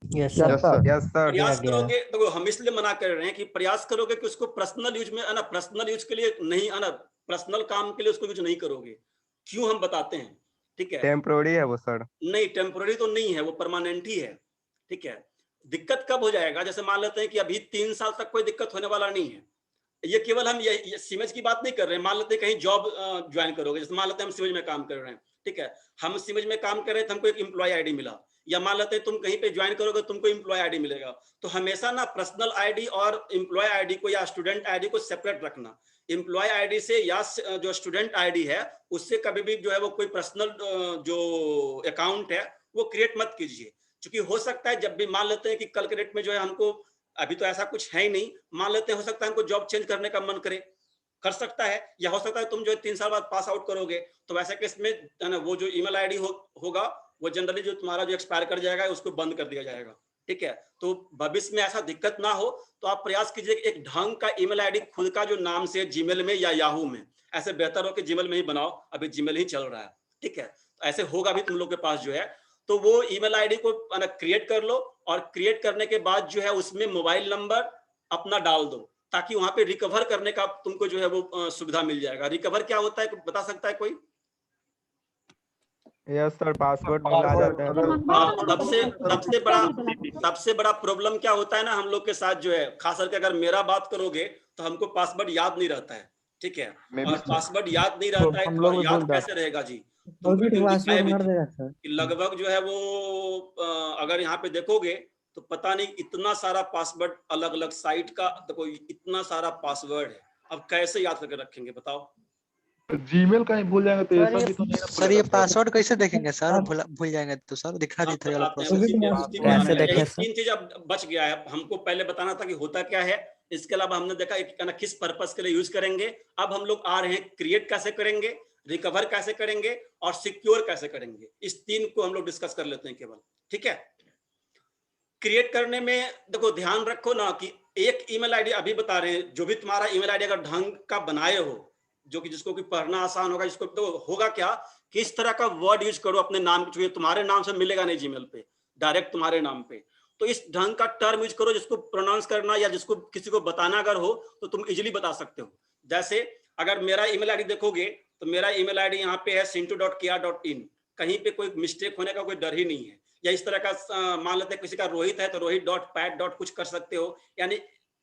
Speaker 5: Yes
Speaker 2: yes sir.
Speaker 9: Yes sir.
Speaker 1: प्रयास करोगे, देखो हम इसलिए मना कर रहे हैं कि प्रयास करोगे कि उसको पर्सनल यूज में, है ना, पर्सनल यूज के लिए नहीं, है ना, पर्सनल काम के लिए उसको यूज नहीं करोगे। क्यों, हम बताते हैं। ठीक है,
Speaker 9: टेम्पोररी है वो सर।
Speaker 1: नहीं टेम्पोररी तो नहीं है, वो परमानेंट ही है। ठीक है, दिक्कत कब हो जाएगा, जैसे मान लेते हैं कि अभी 3 साल तक कोई दिक्कत होने वाला नहीं है। ये केवल हम ये सिमेज की बात नहीं कर रहे हैं। मान लेते हैं कहीं जॉब ज्वाइन करोगे, जैसे मान लेते हैं हम सिमेज में काम कर रहे हैं। ठीक है, हम सिमेज में काम कर रहे हैं तो हमको एक एम्प्लॉय आईडी मिला, या मान लेते हैं तुम कहीं पे ज्वाइन करोगे तुमको एम्प्लॉय आईडी मिलेगा। तो हमेशा ना पर्सनल आईडी और एम्प्लॉय आईडी को या स्टूडेंट आईडी को सेपरेट रखना। एम्प्लॉय आईडी से या जो स्टूडेंट आईडी है उससे कभी भी जो है वो कोई पर्सनल जो अकाउंट है वो क्रिएट मत कीजिए, क्योंकि हो सकता है जब भी मान लेते हैं कि कल के डेट में जो है हमको, अभी तो ऐसा कुछ है ही नहीं, मान लेते हैं हो सकता है हमको जॉब चेंज करने का मन करे, कर सकता है। या हो सकता है तुम जो 3 साल बाद पास आउट करोगे, तो वैसे केस में है ना वो जो ईमेल आईडी होगा वो जनरली जो तुम्हारा जो एक्सपायर कर जाएगा उसको बंद कर दिया जाएगा। ठीक है, तो भविष्य में ऐसा दिक्कत ना हो तो आप प्रयास कीजिए एक ढंग का ईमेल आईडी खुद का जो नाम से जीमेल में या याहू में, ऐसे बेहतर हो कि जीमेल में ही बनाओ, अभी जीमेल ही चल रहा है। ठीक है, तो ऐसे होगा भी तुम लोग के पास जो है, तो वो ईमेल आईडी को क्रिएट कर लो, और क्रिएट करने के बाद जो है उसमें मोबाइल नंबर अपना डाल दो, ताकि वहां पे रिकवर करने का तुमको जो है वो सुविधा मिल जाएगा। रिकवर क्या होता है बता सकता है कोई?
Speaker 9: यस सर, पासवर्ड भुला जाता है तो।
Speaker 1: सबसे बड़ा प्रॉब्लम क्या होता है ना हम लोग के साथ जो है, खास करके अगर मेरा बात करोगे तो हमको पासवर्ड याद नहीं रहता है। ठीक है, और पासवर्ड याद नहीं रहता है,
Speaker 2: हम लोग
Speaker 1: और
Speaker 2: भी
Speaker 1: याद
Speaker 2: भूल
Speaker 1: कैसे रहेगा जी। लगभग जो है वो अगर यहाँ पे देखोगे तो पता नहीं इतना सारा पासवर्ड अलग अलग साइट का, देखो इतना सारा पासवर्ड है, अब कैसे याद करके रखेंगे बताओ।
Speaker 2: जीमेल कहीं भूल जाएंगे तो ऐसा भी तो नहीं है।
Speaker 6: सर ये पासवर्ड कैसे देखेंगे सर, भूल जाएंगे तो सर दिखा दीजिए वाला प्रोसेस।
Speaker 4: कैसे देखें सर?
Speaker 1: 3 चीज अब बच गया है, हमको पहले बताना था कि होता क्या है। इसके अलावा हमने देखा कि किस पर्पस के लिए यूज करेंगे। अब हम लोग आ रहे हैं क्रिएट कैसे करेंगे, रिकवर कैसे करेंगे और सिक्योर कैसे करेंगे। इस 3 को हम लोग डिस्कस कर लेते हैं केवल। ठीक है, क्रिएट करने में देखो ध्यान रखो ना कि एक ईमेल आईडी अभी बता रहे हैं, जो भी तुम्हारा ईमेल आईडी अगर ढंग का बनाए हो, जो कि जिसको कि पढ़ना आसान होगा, जिसको तो होगा क्या कि इस तरह का वर्ड यूज करो अपने नाम, जो तुम्हारे नाम से मिलेगा नहीं जीमेल पे, डायरेक्ट तुम्हारे नाम पे। तो इस ढंग का टर्म यूज करो जिसको प्रोनाउंस करना या जिसको किसी को बताना अगर हो तो तुम इजीली बता सकते हो। जैसे अगर मेरा ईमेल आईडी देखोगे तो मेरा ईमेल आईडी यहाँ पे है sintu.kr.in, कहीं पे कोई मिस्टेक होने का कोई डर ही नहीं है। या इस तरह का मान लेते हैं किसी का रोहित है तो rohit.pat. कुछ कर सकते हो, यानी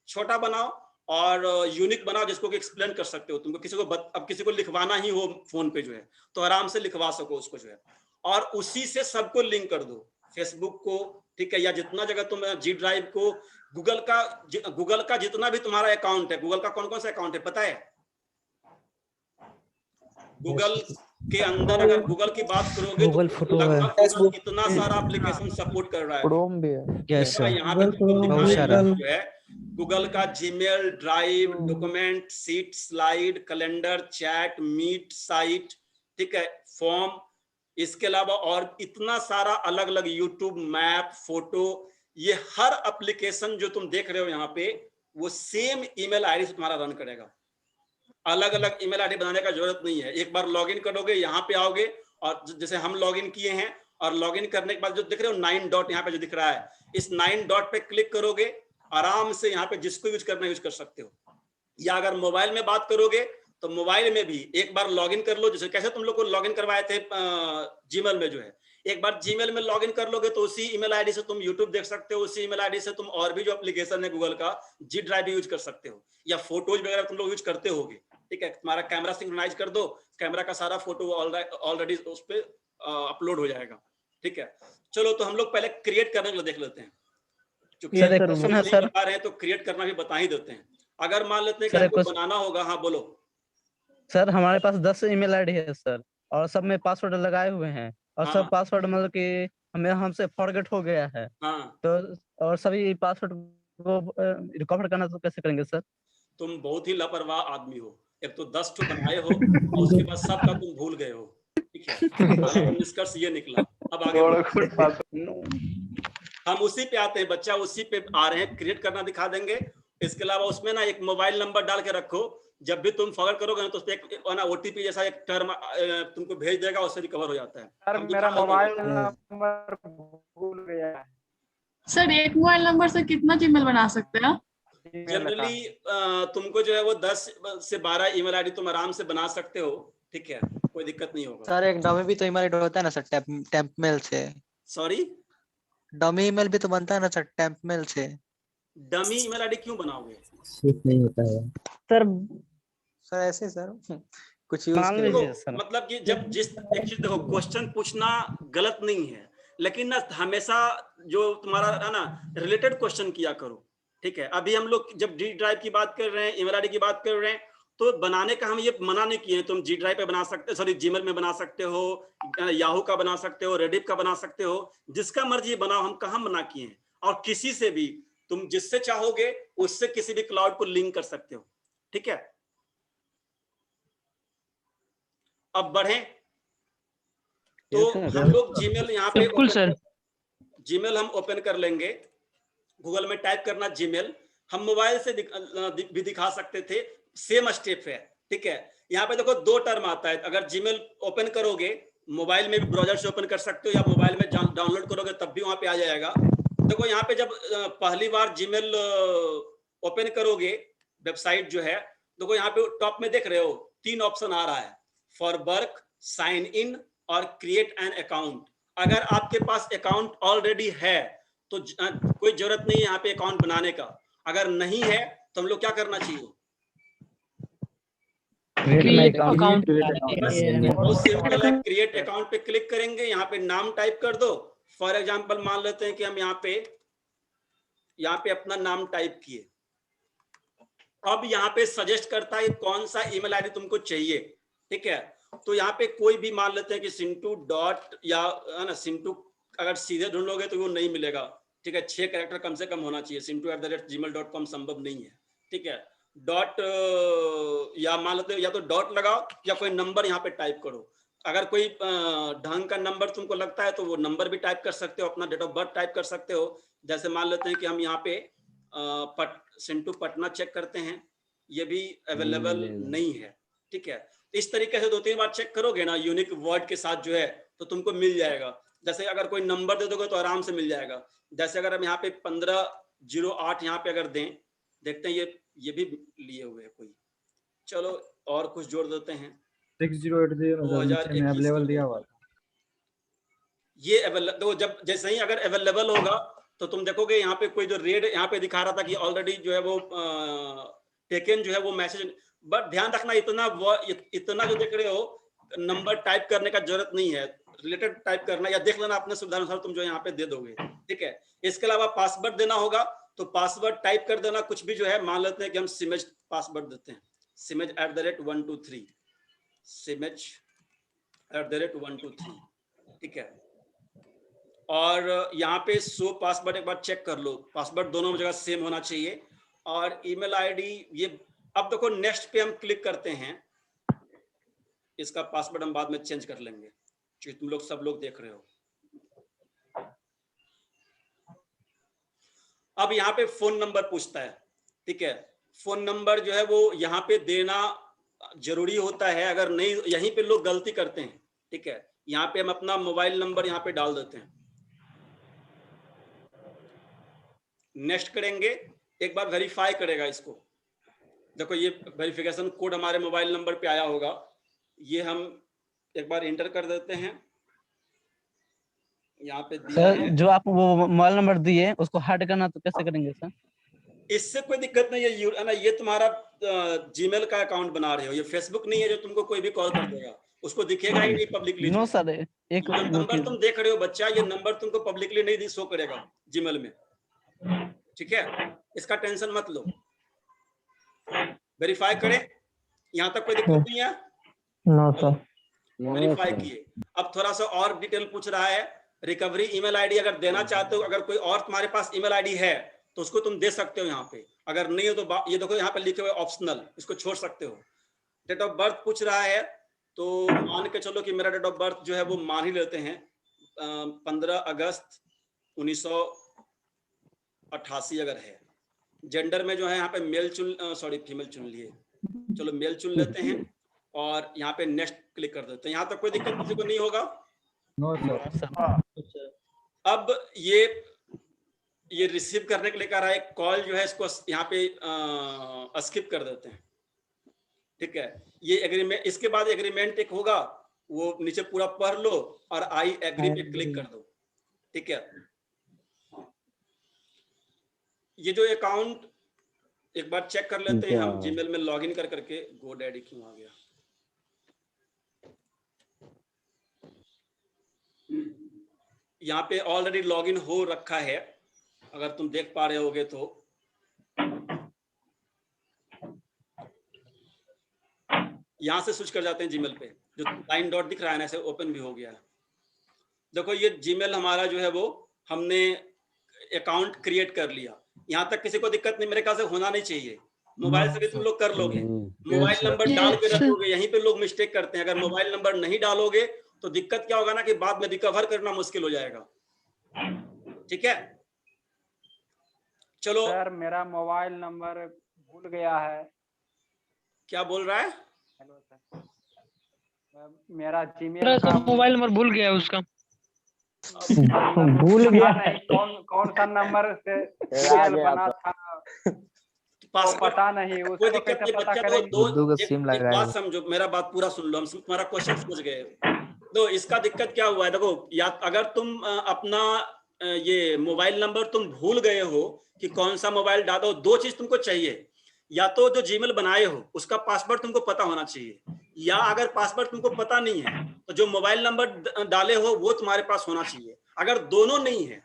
Speaker 1: छोटा बनाओ और यूनिक बनाओ जिसको कि एक्सप्लेन कर सकते हो। तुमको किसी को अब किसी को लिखवाना ही हो फोन पे जो है तो आराम से लिखवा सको उसको जो है, और उसी से सबको लिंक कर दो, फेसबुक को, ठीक है, या जितना जगह तुम जी ड्राइव को, गूगल का जितना भी तुम्हारा अकाउंट है, गूगल का कौन कौन सा अकाउंट है पता है? गूगल के अंदर अगर गूगल की बात करोगे
Speaker 4: गूगल
Speaker 1: तो
Speaker 4: फोटो है,
Speaker 1: लगभग कितना सारा एप्लीकेशन सपोर्ट कर रहा है।
Speaker 2: क्रोम भी है।
Speaker 4: यस सर,
Speaker 1: यहाँ पे
Speaker 4: बहुत सारा
Speaker 1: जो है गूगल का Gmail, drive, document, sheet, slide, calendar, chat, meet, site, ठीक है, फॉर्म, इसके अलावा और इतना सारा अलग अलग यूट्यूब, मैप, फोटो, ये हर एप्लीकेशन जो तुम देख रहे हो यहाँ पे वो सेम ईमेल आईडी से तुम्हारा रन करेगा। अलग अलग ईमेल आईडी बनाने का जरूरत नहीं है। एक बार लॉगिन करोगे, यहाँ पे आओगे और जैसे हम लॉगिन किए हैं, और लॉगिन करने के बाद जो दिख रहे हो 9 डॉट यहाँ पे जो दिख रहा है, इस 9 डॉट पे क्लिक करोगे, आराम से यहाँ पे जिसको यूज करना यूज कर सकते हो। या अगर मोबाइल में बात करोगे तो मोबाइल में भी एक बार लॉगिन कर लो, जैसे कैसे तुम लोग को लॉगिन करवाए थे जीमेल में जो है, एक बार जीमेल में लॉगिन कर लोगे तो उसी ईमेल आईडी से तुम यूट्यूब देख सकते हो, उसी ईमेल आईडी से तुम और भी जो एप्लीकेशन है गूगल का, जी ड्राइव यूज कर सकते हो, या फोटोज वगैरह तुम लोग यूज करते होगे। ठीक है, तुम्हारा कैमरा सिंक्रोनाइज कर दो, कैमरा का सारा फोटो ऑलरेडी उस पर अपलोड हो जाएगा। ठीक है, चलो तो हम लोग पहले क्रिएट करने के लिए देख लेते हैं, क्योंकि
Speaker 5: सर, एक क्वेश्चन है, सर।
Speaker 1: बता रहे हैं तो क्रिएट करना भी बता ही देते हैं। अगर मान लेते हैं कि
Speaker 5: सर, एक
Speaker 1: हमको बनाना होगा, हाँ बोलो।
Speaker 5: सर हमारे पास 10 ईमेल आईडी है सर, और सब में पासवर्ड लगाए हुए हैं, और
Speaker 1: हाँ।
Speaker 5: सब पासवर्ड मतलब कि हमसे फॉरगेट हो गया है,
Speaker 1: हाँ,
Speaker 5: तो और सभी पासवर्ड को रिकवर करना तो कैसे करेंगे सर?
Speaker 1: तुम बहुत ही लापरवाह आदमी हो। एक तो 10 ठो बनाए हो और उसके बाद सबका तुम भूल गए हो, ठीक है। हमारा निष्कर्ष ये निकला। अब आगे बढ़ो। हम उसी पे आते हैं बच्चा, उसी पे आ रहे हैं। क्रिएट करना दिखा देंगे। इसके अलावा उसमें ना एक मोबाइल नंबर डाल के रखो, जब भी तुम फॉरवर्ड करोगे ना तो उस पे एक ना ओटीपी जैसा एक टर्म तुमको भेज देगा, उससे रिकवर हो जाता है।
Speaker 2: सर मेरा मोबाइल नंबर भूल गया है।
Speaker 10: सर एक मोबाइल नंबर से कितना जीमेल बना सकते हैं?
Speaker 1: जनरली तुमको जो है वो 10 से 12 ईमेल आईडी तुम आराम से बना सकते हो, ठीक है, कोई दिक्कत नहीं होगा।
Speaker 6: सर एक डमी भी तो ईमेल आईडी होता है ना सर, टेम्प मेल से।
Speaker 1: सॉरी,
Speaker 6: डमी ईमेल भी तो बनता है ना सर, टेम्प मेल से।
Speaker 1: डमी ईमेल आईडी क्यों बनाओगे?
Speaker 4: नहीं होता है
Speaker 6: सर ऐसे सर कुछ यूज
Speaker 5: मान लीजिए
Speaker 1: देखो,
Speaker 5: सर,
Speaker 1: मतलब कि जब जिस एक चीज देखो, क्वेश्चन पूछना गलत नहीं है, लेकिन ना हमेशा जो तुम्हारा है ना रिलेटेड क्वेश्चन किया करो, ठीक है। अभी हम लोग जब डी ड्राइव की बात कर रहे हैं, ईमेल आईडी की बात कर रहे हैं, तो बनाने का हम ये मना नहीं किए। तुम जी ड्राइव पे बना सकते, सॉरी जीमेल में बना सकते हो, याहू का बना सकते हो, रेडिट का बना सकते हो, जिसका मर्जी बनाओ, हम कहाँ मना किए हैं। और किसी से भी तुम जिससे चाहोगे उससे किसी भी क्लाउड को लिंक कर सकते हो, ठीक है। अब बढ़ें तो हम लोग जीमेल यहाँ पे
Speaker 7: बिल्कुल सर।
Speaker 1: जीमेल हम ओपन कर लेंगे। गूगल में टाइप करना जीमेल, हम मोबाइल से भी दिखा सकते थे, सेम स्टेप है, ठीक है। यहाँ पे देखो 2 टर्म आता है। अगर जीमेल ओपन करोगे, मोबाइल में भी ब्राउजर से ओपन कर सकते हो, या मोबाइल में डाउनलोड करोगे तब भी वहां पे आ जाएगा। देखो यहाँ पे जब पहली बार जीमेल ओपन करोगे, वेबसाइट जो है, देखो यहाँ पे टॉप में देख रहे हो 3 ऑप्शन आ रहा है, फॉर वर्क, साइन इन और क्रिएट एन अकाउंट। अगर आपके पास अकाउंट ऑलरेडी है तो कोई जरूरत नहीं है यहाँ पे अकाउंट बनाने का। अगर नहीं है तो हम लोग क्या करना चाहिए?
Speaker 10: Create account.
Speaker 1: बहुत सिंपल है, क्रिएट अकाउंट पे क्लिक करेंगे, यहाँ पे नाम टाइप कर दो। फॉर एग्जांपल मान लेते हैं कि हम यहाँ पे अपना नाम टाइप किए। अब यहाँ पे सजेस्ट करता है कौन सा ईमेल आईडी तुमको चाहिए, ठीक है। तो यहाँ पे कोई भी मान लेते हैं कि सिंटू डॉट, या है ना सिंटू, अगर सीधे ढूंढोगे तो वो नहीं मिलेगा, ठीक है। 6 कैरेक्टर कम से कम होना चाहिए। sintu@gmail.com संभव नहीं है, ठीक है। डॉट या मान लेते हो, या तो डॉट लगाओ या कोई नंबर यहाँ पे टाइप करो। अगर कोई ढंग का नंबर तुमको लगता है तो वो नंबर भी टाइप कर सकते हो, अपना डेट ऑफ बर्थ टाइप कर सकते हो। जैसे मान लेते हैं कि हम यहाँ पे सिंटू पटना चेक करते हैं, ये भी अवेलेबल नहीं है, ठीक है। इस तरीके से 2-3 बार चेक करोगे ना यूनिक वर्ड के साथ जो है, तो तुमको मिल जाएगा। जैसे अगर कोई नंबर दे दोगे तो आराम से मिल जाएगा। जैसे अगर हम यहाँ पे 1508 यहाँ पे अगर दें, देखते हैं ये भी लिए हुए है कोई। चलो और कुछ जोड़ देते हैं।
Speaker 2: 6080 में अवेलेबल दिया हुआ था।
Speaker 1: ये अवेलेबल, तो जब जैसे ही अगर अवेलेबल होगा तो तुम देखोगे यहाँ पे कोई जो रेड यहाँ पे दिखा रहा था कि ऑलरेडी जो है वो टेकन जो है वो मैसेज। बट ध्यान रखना, इतना जो देख रहे हो नंबर टाइप करने का जरूरत नहीं है, रिलेटेड टाइप करना, या देख लेना अपने सुविधा अनुसार तुम जो यहाँ पे दे दोगे, ठीक है। इसके अलावा पासवर्ड देना होगा तो पासवर्ड टाइप कर देना, कुछ भी जो है। मान लेते हैं कि हम सिमेज पासवर्ड देते हैं, simej@123, simej@123, ठीक है। और यहाँ पे शो पासवर्ड एक बार चेक कर लो, पासवर्ड दोनों जगह सेम होना चाहिए। और ईमेल आईडी ये, अब देखो नेक्स्ट पे हम क्लिक करते हैं। इसका पासवर्ड हम बाद में चेंज कर लेंगे, क्योंकि तुम लोग सब लोग देख रहे हो। अब यहाँ पे फोन नंबर पूछता है, ठीक है। फोन नंबर जो है वो यहाँ पे देना जरूरी होता है, अगर नहीं यहीं पे लोग गलती करते हैं, ठीक है। यहाँ पे हम अपना मोबाइल नंबर यहाँ पे डाल देते हैं, नेक्स्ट करेंगे, एक बार वेरीफाई करेगा इसको। देखो ये वेरिफिकेशन कोड हमारे मोबाइल नंबर पे आया होगा, ये हम एक बार एंटर कर देते हैं। यहाँ पे दिया
Speaker 5: सर
Speaker 1: है।
Speaker 5: जो आप वो मोबाइल नंबर दिए उसको हट करना तो कैसे करेंगे सर?
Speaker 1: इससे कोई दिक्कत नहीं है ना, ये तुम्हारा जीमेल का अकाउंट बना रहे हो, ये फेसबुक नहीं है जो तुमको कोई भी कॉल कर देगा। उसको दिखेगा ही नहीं पब्लिकली।
Speaker 5: नो सर, एक
Speaker 1: जो नंबर तुम देख रहे हो बच्चा, ये नंबर तुमको पब्लिकली नहीं शो करेगा जीमेल में, ठीक है? इसका टेंशन मत लो। वेरीफाई करें, यहाँ तक कोई दिक्कत नहीं है?
Speaker 3: No sir.
Speaker 1: वेरीफाई किए। अब थोड़ा सा और डिटेल पूछ रहा है, रिकवरी ईमेल आईडी अगर देना चाहते हो, अगर कोई और तुम्हारे पास ईमेल आईडी है तो उसको तुम दे सकते हो यहाँ पे, अगर नहीं हो तो ये देखो यहाँ पे लिखे हुए ऑप्शनल, इसको छोड़ सकते हो। डेट ऑफ बर्थ पूछ रहा है, तो मान के चलो कि मेरा डेट ऑफ बर्थ जो है वो मान ही लेते हैं 15 अगस्त 1988 अगर है। जेंडर में जो है यहाँ पे मेल फीमेल चुन लिए, चलो मेल चुन लेते हैं और यहाँ पे नेक्स्ट क्लिक कर देते हैं। यहाँ तक कोई दिक्कत किसी को नहीं होगा?
Speaker 4: No sir.
Speaker 1: अब ये रिसीव करने के लिए कह रहा है, कॉल जो है इसको यहाँ पे स्किप कर देते हैं, ठीक है? ये एग्रीमेंट, इसके बाद एग्रीमेंट एक होगा, वो नीचे पूरा पढ़ लो और आई एग्री पे क्लिक कर दो, ठीक है? ये जो अकाउंट एक बार चेक कर लेते हैं हम जीमेल में लॉगिन कर करके। GoDaddy क्यों आ गया? यहाँ पे ऑलरेडी लॉगिन हो रखा है, अगर तुम देख पा रहे होगे तो। यहां से स्विच कर जाते हैं जीमेल पे, जो लाइन डॉट दिख रहा है ना, ऐसे ओपन भी हो गया है। देखो ये जीमेल हमारा जो है वो हमने अकाउंट क्रिएट कर लिया। यहां तक किसी को दिक्कत नहीं, मेरे ख्याल से होना नहीं चाहिए। मोबाइल से भी तुम लोग कर लोगे, मोबाइल नंबर डाल के रखोगे, यहीं पे लोग मिस्टेक करते हैं। अगर मोबाइल नंबर नहीं डालोगे तो दिक्कत क्या होगा ना कि बाद में रिकवर करना मुश्किल हो जाएगा, ठीक है? चलो
Speaker 11: सर मेरा मोबाइल नंबर भूल गया है।
Speaker 1: क्या बोल रहा है?
Speaker 11: हेलो सर, मेरा जीमेल का
Speaker 7: मोबाइल नंबर भूल गया उसका।
Speaker 3: भूल गया
Speaker 11: नहीं, कौन सा नंबर से ईमेल बना था तो पता नहीं,
Speaker 1: कोई
Speaker 11: उसको
Speaker 1: दिक्कत
Speaker 11: कैसे
Speaker 1: नहीं
Speaker 11: पता
Speaker 1: बच्चा।
Speaker 11: करेंगे?
Speaker 1: एक बात समझो, मेरा बात पूरा सुन लो, हम तुम्हारा क्वेश्चन समझ गए। तो इसका दिक्कत क्या हुआ है, देखो, या अगर तुम अपना ये मोबाइल नंबर तुम भूल गए हो कि कौन सा मोबाइल डालो, दो चीज तुमको चाहिए। या तो जो जीमेल बनाए हो उसका पासवर्ड तुमको पता होना चाहिए, या अगर पासवर्ड तुमको पता नहीं है तो जो मोबाइल नंबर डाले हो वो तुम्हारे पास होना चाहिए। अगर दोनों नहीं है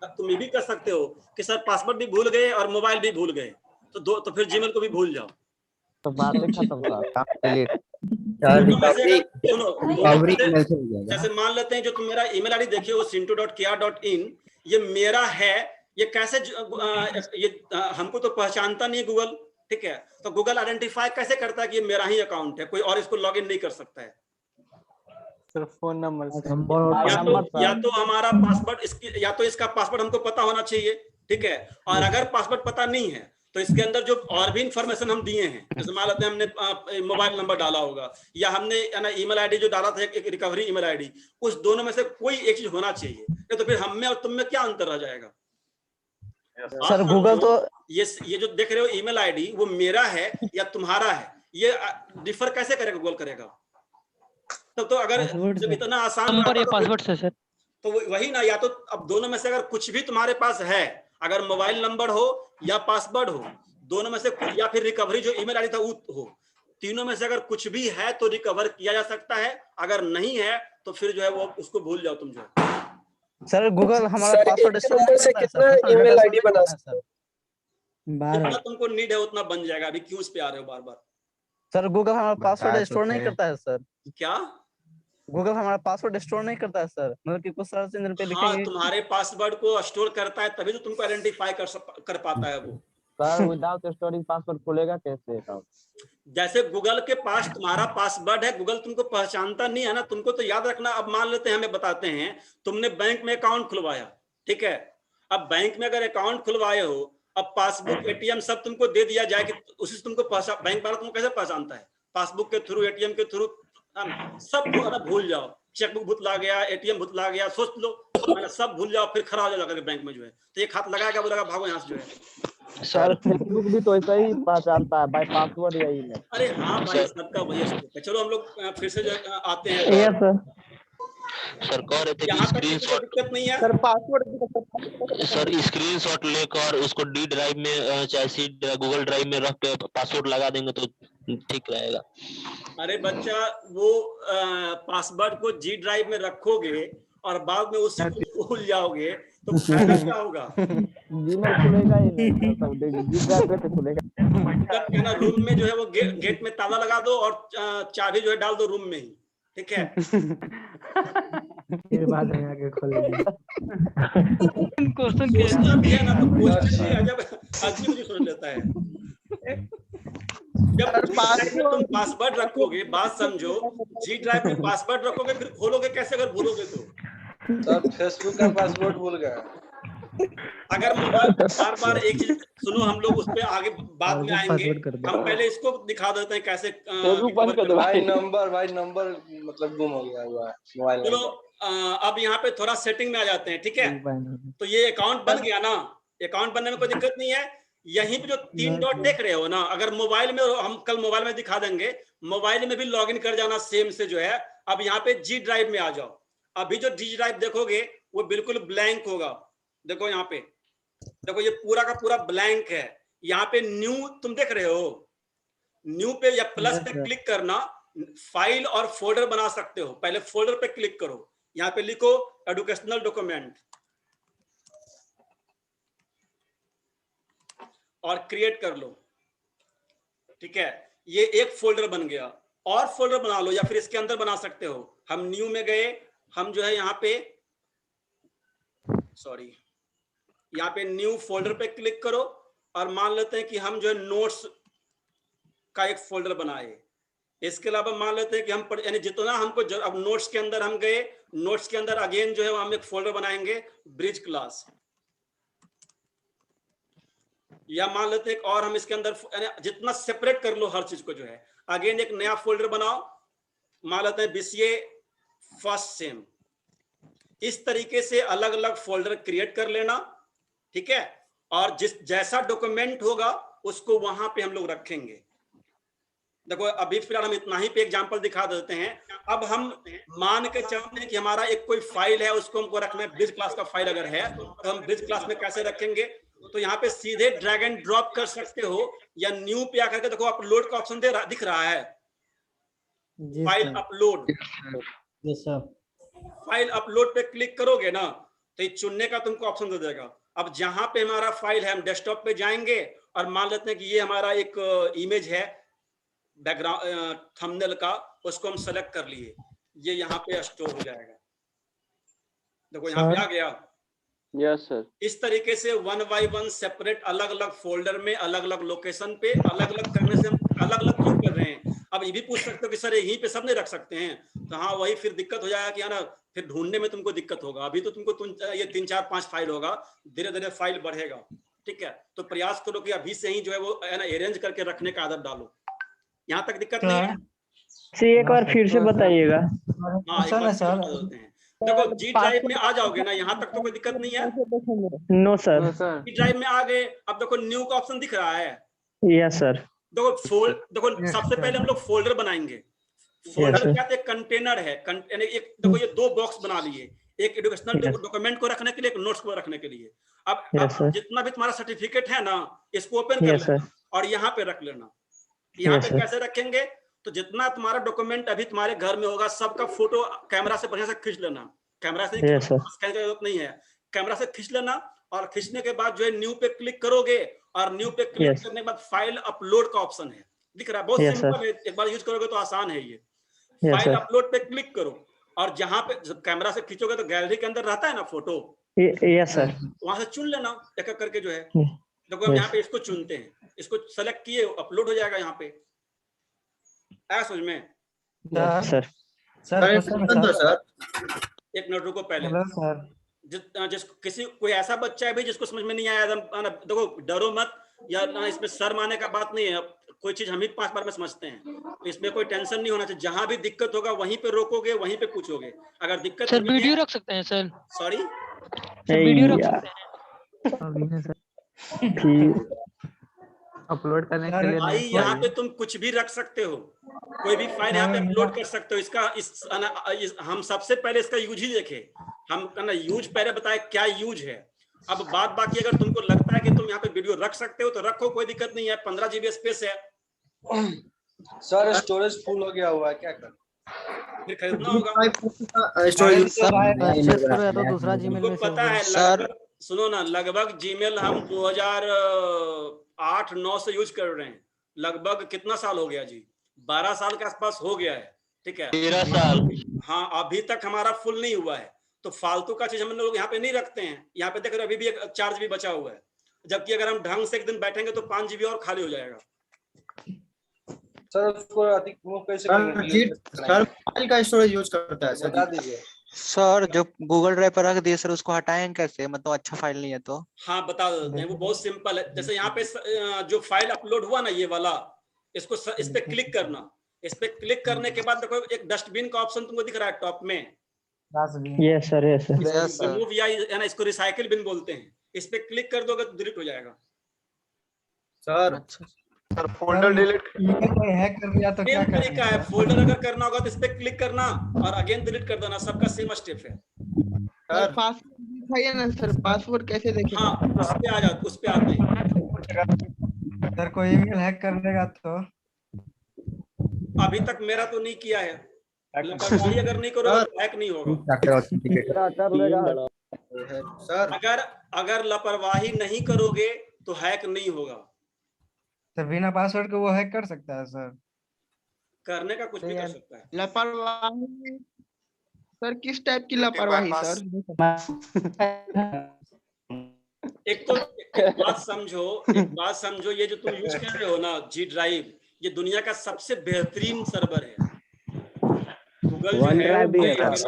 Speaker 1: तुम ये भी कर सकते हो कि सर पासवर्ड भी भूल गए और मोबाइल भी भूल गए, तो फिर जीमेल को भी भूल जाओ,
Speaker 3: तो बात खत्म
Speaker 1: जैसे मान लेते हैं जो तुम मेरा ईमेल आईडी देखिए वो sintu.kr.in, ये मेरा है। ये कैसे ये हमको तो पहचानता नहीं गूगल, ठीक है? तो गूगल आइडेंटिफाई कैसे करता है कि ये मेरा ही अकाउंट है, कोई और इसको लॉगिन नहीं कर सकता है।
Speaker 6: सिर्फ फोन नंबर
Speaker 1: या तो हमारा पासवर्ड या तो इसका पासवर्ड हमको पता होना चाहिए, ठीक है? और अगर पासवर्ड पता नहीं है तो इसके अंदर जो और भी इंफॉर्मेशन हम दिए हैं, जैसे मान लेते हैं हमने मोबाइल नंबर डाला होगा या हमने ईमेल आईडी जो डाला था एक रिकवरी ईमेल आईडी, उस दोनों में से कोई एक चीज होना चाहिए। तो फिर हम में और तुम में क्या अंतर रह जाएगा?
Speaker 5: सर गूगल तो
Speaker 1: ये जो देख रहे हो ईमेल आईडी वो मेरा है या तुम्हारा है, ये डिफर कैसे करेगा? गूगल करेगा। तो अगर जब इतना आसान
Speaker 7: नंबर या पासवर्ड से सर,
Speaker 1: तो वही ना, या तो अब दोनों में से अगर कुछ भी तुम्हारे पास है, अगर मोबाइल नंबर हो या पासवर्ड हो, दोनों में से या फिर रिकवरी जो ईमेल आईडी था वो हो, तीनों में से अगर कुछ भी है तो रिकवर किया जा सकता है। अगर नहीं है तो फिर जो है वो उसको भूल जाओ तुम जो है।
Speaker 5: सर गूगल हमारा पासवर्ड
Speaker 6: नंबर से कितना ईमेल आईडी बना सकते हैं?
Speaker 1: जितना तुमको नीड है उतना बन जाएगा। अभी क्यों इस पे आ रहे हो बार बार?
Speaker 5: सर गूगल हमारा पासवर्ड स्टोर नहीं करता है सर।
Speaker 1: क्या?
Speaker 5: गूगल हमारा पासवर्ड स्टोर नहीं करता है सर, मतलब कि कुछ सर्च इंजन पे लिखेंगे।
Speaker 1: तुम्हारे पासवर्ड को स्टोर करता है तभी तो तुमको आइडेंटिफाई कर पाता है वो।
Speaker 3: सर विदाउट स्टोरिंग पासवर्ड खुलेगा कैसे अकाउंट?
Speaker 1: जैसे गूगल के पास तुम्हारा पासवर्ड है, गूगल तुमको पहचानता नहीं है ना, तुमको तो याद रखना। अब मान लेते हैं, हमें बताते हैं, तुमने बैंक में अकाउंट खुलवाया, ठीक है? अब बैंक में अगर अकाउंट खुलवाए हो, अब पासबुक एटीएम सब तुमको दे दिया जाए कि उसी से तुमको बैंक वाला तुमको कैसे पहचानता है? पासबुक के थ्रू, एटीएम के थ्रू, सब भूल जाओ। चेकबुक भुतला गया, एटीएम भुतला गया, सोच लो, सब भूल जाओ, फिर खड़ा हो जाओ बैंक में जो है। तो एक हाथ लगाएगा, बोलेगा भागो यहाँ से जो है।
Speaker 3: सर फेसबुक भी तो ऐसा ही पहचानता है बाय पासवर्ड या ईमेल।
Speaker 1: अरे हाँ भाई, सबका वही स्टेप है। चलो हम लोग फिर से आते हैं।
Speaker 8: सर कह रहे थे
Speaker 1: यहाँ स्क्रीनशॉट
Speaker 8: दिक्कत नहीं है
Speaker 6: सर, पासवर्ड
Speaker 8: सर स्क्रीनशॉट लेकर उसको डी ड्राइव में चाहे सी गूगल ड्राइव में रख के पासवर्ड लगा देंगे तो ठीक रहेगा।
Speaker 1: अरे बच्चा, वो पासवर्ड को जी ड्राइव में रखोगे और बाद में उसी को भूल जाओगे तो फायदा क्या होगा?
Speaker 2: जीमेल खुलेगा ही नहीं, सब देखिए जी ड्राइव पे तो खुलेगा।
Speaker 1: तब क्या ना, रूम में जो है वो गेट में ताला लगा दो और चाबी जो है डाल दो रूम में ही, ठीक है?
Speaker 4: फिर बाद में आके खोलेंगे।
Speaker 1: क्वेश्चन भी है ना, तो क्वेश्चन भी अजब अजीब सोच लेता है। जब तुम पासवर्ड रखोगे, बात समझो, जी ड्राइव में पासवर्ड रखोगे फिर खोलोगे कैसे अगर भूलोगे तो?
Speaker 12: सर फेसबुक का पासवर्ड भूल गया।
Speaker 1: अगर मोबाइल बार बार एक चीज सुनो, हम लोग उस पर आगे बाद में आएंगे, हम पहले इसको दिखा देते हैं कैसे
Speaker 12: भाई नंबर मतलब गुम हो गया हुआ है मोबाइल।
Speaker 1: चलो अब यहाँ पे थोड़ा सेटिंग में आ जाते हैं, ठीक है? तो ये अकाउंट बन गया ना, अकाउंट बनने में कोई दिक्कत नहीं है। यहीं पे जो 3 डॉट देख रहे हो ना, अगर मोबाइल में, हम कल मोबाइल में दिखा देंगे, मोबाइल में भी लॉगिन कर जाना सेम से जो है। अब यहाँ पे जी ड्राइव में आ जाओ। अभी जो जी ड्राइव देखोगे वो बिल्कुल ब्लैंक होगा। देखो यहाँ पे, देखो ये पूरा का पूरा ब्लैंक है। यहाँ पे न्यू तुम देख रहे हो, न्यू पे या प्लस पे क्लिक करना, फाइल और फोल्डर बना सकते हो। पहले फोल्डर पे क्लिक करो, यहाँ पे लिखो एजुकेशनल डॉक्यूमेंट और क्रिएट कर लो, ठीक है? ये एक फोल्डर बन गया। और फोल्डर बना लो या फिर इसके अंदर बना सकते हो। हम न्यू में गए, हम जो है यहाँ पे, सॉरी, यहाँ पे न्यू फोल्डर पे क्लिक करो और मान लेते हैं कि हम जो है नोट्स का एक फोल्डर बनाए। इसके अलावा मान लेते हैं कि हम यानी जितना हमको अब नोट्स के अंदर हम गए, नोट्स के अंदर अगेन जो है हम एक फोल्डर बनाएंगे ब्रिज क्लास, या मान लेते हैं और हम इसके अंदर जितना सेपरेट कर लो हर चीज को जो है, अगेन एक नया फोल्डर बनाओ, मान लेते हैं बीसीए फर्स्ट सेम। इस तरीके से अलग अलग फोल्डर क्रिएट कर लेना, ठीक है? और जैसा डॉक्यूमेंट होगा उसको वहां पे हम लोग रखेंगे। देखो अभी फिलहाल हम इतना ही पे एग्जांपल दिखा देते हैं। अब हम मान के चलते हैं कि हमारा एक कोई फाइल है, उसको हमको रखना है ब्रिज क्लास का फाइल अगर है, तो हम ब्रिज क्लास में कैसे रखेंगे? तो यहाँ पे सीधे ड्रैग एंड ड्रॉप कर सकते हो, या न्यू पे आकर के देखो अपलोड का ऑप्शन दिख रहा है, फाइल अपलोड। फाइल अपलोड पे क्लिक करोगे ना तो ये चुनने का तुमको ऑप्शन दे देगा। अब जहां पे हमारा फाइल है, हम डेस्कटॉप पे जाएंगे और मान लेते हैं कि ये हमारा एक इमेज है बैकग्राउंड थंबनेल का, उसको हम सेलेक्ट कर लिए, ये यहाँ पे स्टोर हो जाएगा। देखो यहाँ पे आ गया।
Speaker 8: Yes sir.
Speaker 1: इस तरीके से 1 बाय 1 सेपरेट अलग अलग फोल्डर में अलग अलग लोकेशन पे अलग अलग करने से हम अलग अलग क्यों कर रहे हैं? अब ये भी पूछ सकते हो कि सर यहीं पे सब नहीं रख सकते हैं, तो हाँ वही फिर दिक्कत हो जाएगा कि है ना, फिर ढूंढने में तुमको दिक्कत होगा। अभी तो तुमको ये 3 4 5 फाइल होगा, धीरे धीरे फाइल बढ़ेगा, ठीक है? तो प्रयास करो कि अभी से ही जो है वो है ना अरेंज करके रखने का आदत डालो। यहाँ तक दिक्कत नहीं है?
Speaker 5: एक बार फिर से बताइएगा।
Speaker 1: हाँ, एक बार फिर बता देते हैं। देखो जी ड्राइव में आ जाओगे ना, यहाँ तक तो कोई दिक्कत नहीं है।
Speaker 5: No sir.
Speaker 1: जी ड्राइव में आ गए, अब देखो न्यू का ऑप्शन दिख रहा है।
Speaker 5: Yes sir.
Speaker 1: देखो सबसे पहले हम लोग फोल्डर बनाएंगे। फोल्डर क्या है? कंटेनर है। एक देखो ये 2 बॉक्स बना लिए, एक एजुकेशनल डॉक्यूमेंट को रखने के लिए, एक नोट्स को रखने के लिए। अब जितना भी तुम्हारा सर्टिफिकेट है ना, इसको ओपन कर लेना और यहाँ पे रख लेना। यहाँ पे कैसे रखेंगे? तो जितना तुम्हारा डॉक्यूमेंट अभी तुम्हारे घर में होगा, सबका फोटो कैमरा से बढ़िया से खींच लेना। कैमरा से स्कैन की जरूरत नहीं है, कैमरा से खींच लेना और खींचने के बाद जो है न्यू पे क्लिक करोगे और न्यू पे क्लिक करने के बाद फाइल अपलोड का ऑप्शन है, दिख रहा है, बहुत सिंपल है, एक बार यूज करोगे तो आसान है ये। फाइल अपलोड पे क्लिक करो और जहां पे कैमरा से खींचोगे तो गैलरी के अंदर रहता है ना फोटो,
Speaker 5: यस सर,
Speaker 1: वहां से चुन लेना एक एक करके जो है। देखो हम यहाँ पे इसको चुनते हैं, इसको सेलेक्ट किए, अपलोड हो जाएगा यहाँ पे। आया समझ में?
Speaker 5: सर
Speaker 1: एक मिनट रुको पहले। किसी कोई ऐसा बच्चा है भी जिसको समझ में नहीं आया, देखो डरो मत, या इसमें शर्म आने का बात नहीं है। कोई चीज हम ही 5 बार में समझते हैं, तो इसमें कोई टेंशन नहीं होना चाहिए। जहां भी दिक्कत होगा वहीं पे रोकोगे, वहीं पे पूछोगे। अगर दिक्कत
Speaker 13: सर वीडियो रख सकते हैं सर?
Speaker 1: सॉरी
Speaker 13: वीडियो रख सकते हैं
Speaker 3: अपलोड करने के लिए?
Speaker 1: भाई यहाँ पे तुम कुछ भी रख सकते हो, कोई भी फाइल यहाँ पे अपलोड कर सकते हो। इसका हम सबसे पहले इसका यूज ही देखे, हम यूज पहले बताए क्या यूज है। अब बात बाकी अगर तुमको लगता है कि तुम यहाँ पे वीडियो रख सकते हो तो रखो, कोई दिक्कत नहीं है। 15 GB स्पेस है,
Speaker 12: सर स्टोरेज फुल हो गया हुआ है, क्या करें?
Speaker 1: फिर खरीदना होगा।
Speaker 4: दूसरा जीमेल
Speaker 1: तुमको
Speaker 4: में
Speaker 1: पता है लगभग, सुनो ना, लगभग जीमेल हम 2008-9 से यूज कर रहे हैं। लगभग कितना साल हो गया जी? 12 साल के आसपास हो गया है। ठीक है,
Speaker 8: 13 साल।
Speaker 1: हाँ, अभी तक हमारा फुल नहीं हुआ है। तो फालतू का चीज हम लोग यहाँ पे नहीं रखते हैं। यहाँ पे देख रहे हो अभी भी 4 GB बचा हुआ है, जबकि अगर हम ढंग से एक दिन बैठेंगे तो 5 GB और खाली हो जाएगा।
Speaker 12: सर उसको अधिक वो कैसे करेंगे?
Speaker 14: सर फाइल का स्टोरेज यूज करता है सर।
Speaker 12: बता दीजिए
Speaker 6: सर जो गूगल ड्राइव पर रख दिए सर, उसको हटाएं कैसे? मतलब अच्छा फाइल नहीं है तो।
Speaker 1: हाँ, बता देते हैं, वो बहुत सिंपल है। जैसे यहाँ पे जो फाइल अपलोड हुआ ना, ये वाला, इसको इस पे क्लिक करना। इस पे क्लिक करने के बाद देखो एक डस्टबिन का ऑप्शन तुमको दिख रहा है टॉप में।
Speaker 13: Yes sir, yes sir.
Speaker 1: Remove या ना, इसको रिसाइकिल बिन बोलते हैं। इस पे क्लिक कर दोगे तो डिलीट हो जाएगा।
Speaker 14: सर सर फोल्डर डिलीट
Speaker 4: कोई हैक कर दिया तो क्या
Speaker 1: सेम तरीका है। फोल्डर अगर करना होगा तो इस पे क्लिक करना और अगेन डिलीट कर देना। सबका सेम स्टेप है।
Speaker 14: सर पासवर्ड ना सर, पासवर्ड कैसे देखें?
Speaker 1: हाँ, उस पे आ जाते, उस पे आते हैं।
Speaker 4: सर कोई ईमेल हैक कर देगा तो?
Speaker 1: अभी तक मेरा तो नहीं किया है। लापरवाही अगर नहीं करोगे तो हैक नहीं होगा।
Speaker 14: सर
Speaker 1: अगर लापरवाही नहीं करोगे तो हैक नहीं होगा।
Speaker 4: सर बिना पासवर्ड के वो हैक कर सकता है सर?
Speaker 1: करने का कुछ भी कर सकता है।
Speaker 14: लापरवाही सर, किस टाइप की लापरवाही सर?
Speaker 1: एक बात समझो, ये जो तुम यूज कर रहे हो ना जी ड्राइव, ये दुनिया का सबसे बेहतरीन सर्वर है। गूगल जो है,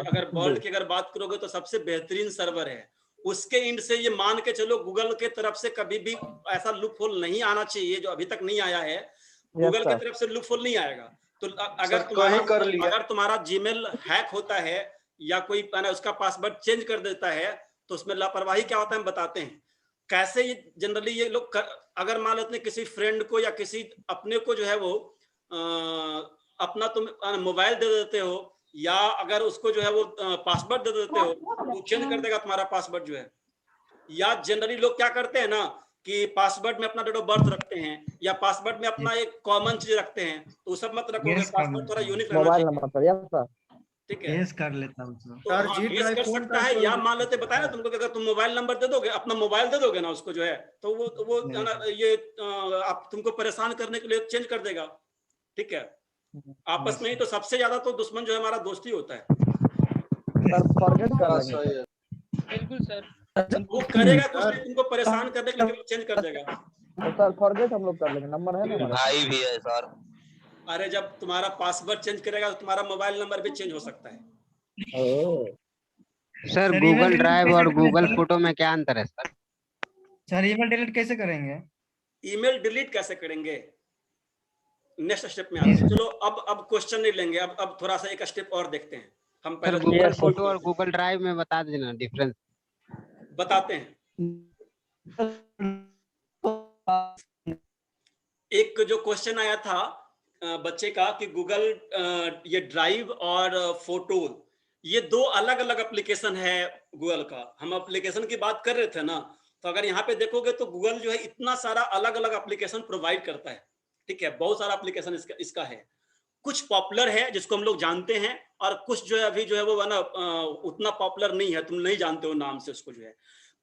Speaker 1: अगर वर्ल्ड की अगर बात करोगे तो सबसे बेहतरीन सर्वर है। उसके इंड से ये मान के चलो, गूगल के तरफ से कभी भी ऐसा लूप होल नहीं आना चाहिए, जो अभी तक नहीं आया है। गूगल की तरफ से लूप होल नहीं आएगा। तो अगर तुम्हारा जीमेल हैक होता है या कोई उसका पासवर्ड चेंज कर देता है, तो उसमें लापरवाही क्या होता है हम बताते हैं। कैसे ये जनरली ये लोग अगर मान लेते हैं किसी फ्रेंड को या किसी अपने को जो है वो अपना तुम मोबाइल दे देते हो, या अगर उसको जो है वो पासवर्ड दे देते हो, तो चेंज कर देगा तुम्हारा पासवर्ड जो है। या जनरली लोग क्या करते हैं ना कि पासवर्ड में अपना डेट ऑफ बर्थ रखते हैं, या पासवर्ड में अपना एक कॉमन चीज रखते हैं। तो सब मत रखोगे, पासवर्ड थोड़ा यूनिक रहना चाहिए। ठीक है,
Speaker 4: कर लेता हूँ
Speaker 1: सर। तो कर सकता है, या मान लेते बताया ना तुमको कि अगर तुम मोबाइल नंबर दे दोगे, अपना मोबाइल दे दोगे ना उसको जो है, तो वो ये आप तुमको परेशान करने के लिए चेंज कर देगा। ठीक है, आपस में ही तो सबसे ज्यादा तो दुश्मन जो है हमारा दोस्त ही होता है।
Speaker 13: बिल्कुल सर।
Speaker 1: वो करेगा कुछ नहीं, तुमको परेशान करने के लिए चेंज कर देगा।
Speaker 2: सर फॉरगेट हम लोग कर लेंगे, नंबर है ना
Speaker 8: भाई भी है सर।
Speaker 1: अरे जब तुम्हारा पासवर्ड चेंज करेगा तो तुम्हारा मोबाइल नंबर भी चेंज हो सकता है।
Speaker 7: सर गूगल ड्राइव और गूगल फोटो में क्या अंतर है सर?
Speaker 4: सर ईमेल डिलीट कैसे करेंगे?
Speaker 1: ईमेल डिलीट कैसे करेंगे, नेक्स्ट स्टेप में आते हैं। चलो अब क्वेश्चन नहीं लेंगे, अब थोड़ा सा एक स्टेप और देखते हैं। हम पहले
Speaker 7: गूगल फोटो और गूगल ड्राइव में बता देना डिफरेंस।
Speaker 1: बताते हैं। एक जो क्वेश्चन आया था बच्चे का कि गूगल ये ड्राइव और फोटो, ये दो अलग अलग एप्लीकेशन है गूगल का। हम एप्लीकेशन की बात कर रहे थे ना, तो अगर यहाँ पे देखोगे तो गूगल जो है इतना सारा अलग अलग एप्लीकेशन प्रोवाइड करता है। ठीक है, बहुत सारा एप्लीकेशन इसका है। कुछ पॉपुलर है जिसको हम लोग जानते हैं, और कुछ जो है अभी जो है वो ना उतना पॉपुलर नहीं है, तुम नहीं जानते हो नाम से उसको जो है।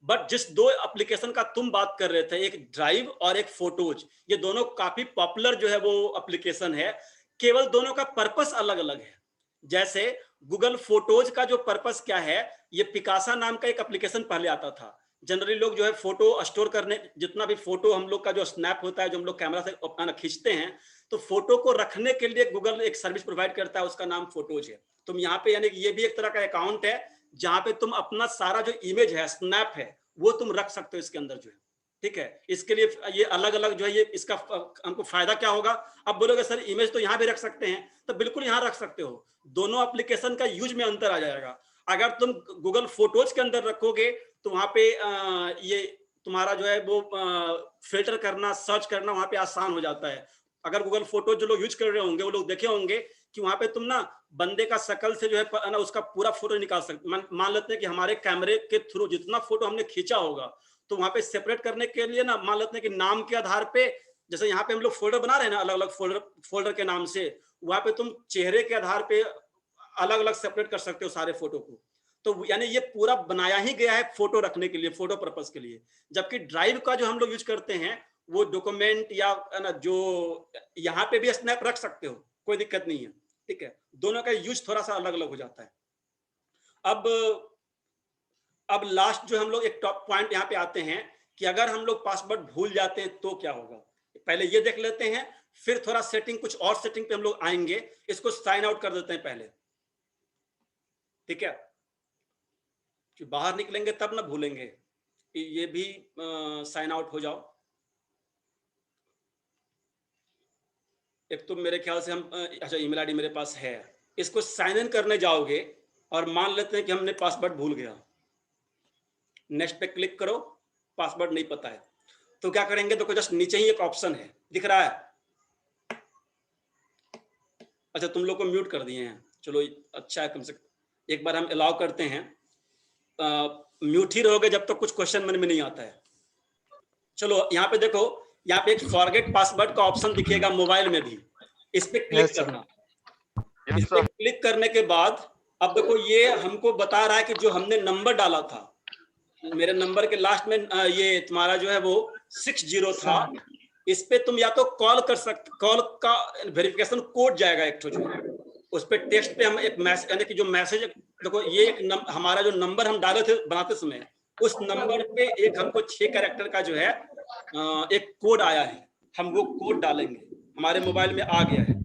Speaker 1: बट जिस दो एप्लीकेशन का तुम बात कर रहे थे, एक ड्राइव और एक फोटोज, ये दोनों काफी पॉपुलर जो है वो एप्लीकेशन है। केवल दोनों का पर्पस अलग अलग है। जैसे गूगल फोटोज का जो पर्पस क्या है, ये पिकासा नाम का एक एप्लीकेशन पहले आता था। जनरली लोग जो है फोटो स्टोर करने, जितना भी फोटो हम लोग का जो स्नैप होता है, जो हम लोग कैमरा से खींचते हैं, तो फोटो को रखने के लिए गूगल एक सर्विस प्रोवाइड करता है, उसका नाम फोटोज है। तुम यहाँ पे यानी कि ये भी एक तरह का अकाउंट है जहाँ पे तुम अपना सारा जो इमेज है, स्नैप है, वो तुम रख सकते हो इसके अंदर जो है। ठीक है, इसके लिए ये अलग अलग जो है, ये इसका हमको फायदा क्या होगा। अब बोलोगे सर इमेज तो यहाँ भी रख सकते हैं, तो बिल्कुल यहाँ रख सकते हो। दोनों एप्लीकेशन का यूज में अंतर आ जाएगा। अगर तुम गूगल फोटोज के अंदर रखोगे तो वहाँ पे ये तुम्हारा जो है वो फिल्टर करना, सर्च करना वहाँ पे आसान हो जाता है। अगर गूगल फोटो जो लोग यूज कर रहे होंगे वो लोग देखे होंगे कि वहाँ पे तुम ना बंदे का शकल से जो है ना उसका पूरा फोटो निकाल सकते। मान लेते हैं कि हमारे कैमरे के थ्रू जितना फोटो हमने खींचा होगा, तो वहाँ पे सेपरेट करने के लिए ना मान लेते हैं कि नाम के आधार पे जैसे यहाँ पे हम लोग फोल्डर बना रहे हैं ना, अलग अलग फोल्डर के नाम से, वहां पे तुम चेहरे के आधार पे अलग अलग सेपरेट कर सकते हो सारे फोटो को। तो यानी ये पूरा बनाया ही गया है फोटो रखने के लिए, फोटो पर्पस के लिए। जबकि ड्राइव का जो हम लोग यूज करते हैं वो डॉक्यूमेंट या ना, जो यहाँ पे भी स्नैप रख सकते हो, कोई दिक्कत नहीं है, ठीक है। दोनों का यूज थोड़ा सा अलग अलग हो जाता है। अब लास्ट जो हम लोग एक टॉप पॉइंट यहाँ पे आते हैं कि अगर हम लोग पासवर्ड भूल जाते हैं तो क्या होगा। पहले ये देख लेते हैं, फिर थोड़ा सेटिंग, कुछ और सेटिंग पे हम लोग आएंगे। इसको साइन आउट कर देते हैं पहले, ठीक है, कि बाहर निकलेंगे तब ना भूलेंगे। ये भी साइन आउट हो जाओ। एक तो मेरे ख्याल से हम अच्छा, ईमेल आईडी मेरे पास है, इसको साइन इन करने जाओगे और मान लेते हैं कि हमने पासवर्ड भूल गया। नेक्स्ट पे क्लिक करो, पासवर्ड नहीं पता है तो क्या करेंगे, देखो जस्ट नीचे ही एक ऑप्शन है, दिख रहा है। अच्छा, तुम लोग को म्यूट कर दिए हैं, चलो अच्छा है, कम से कम एक बार हम अलाउ करते हैं। म्यूट ही रहोगे जब तक कुछ क्वेश्चन मन में नहीं आता है। चलो यहाँ पे देखो, यहाँ पे एक फॉरगेट पासवर्ड का ऑप्शन दिखेगा मोबाइल में भी, इस पे क्लिक करना। इस पे क्लिक करने के बाद अब देखो ये हमको बता रहा है कि जो हमने नंबर डाला था, मेरे नंबर के लास्ट में ये तुम्हारा जो है वो 60 था। इस पे तुम या तो कॉल कर सकते, कॉल का वेरिफिकेशन कोड जाएगा एक तो, जो उस पे टेक्स्ट पे हम एक मैसेज, यानी कि जो मैसेज, देखो ये एक हमारा जो नंबर हम डाले थे बनाते समय, उस नंबर पे एक हमको 6 कैरेक्टर का जो है एक कोड आया है, हम वो कोड डालेंगे। हमारे मोबाइल में आ गया है,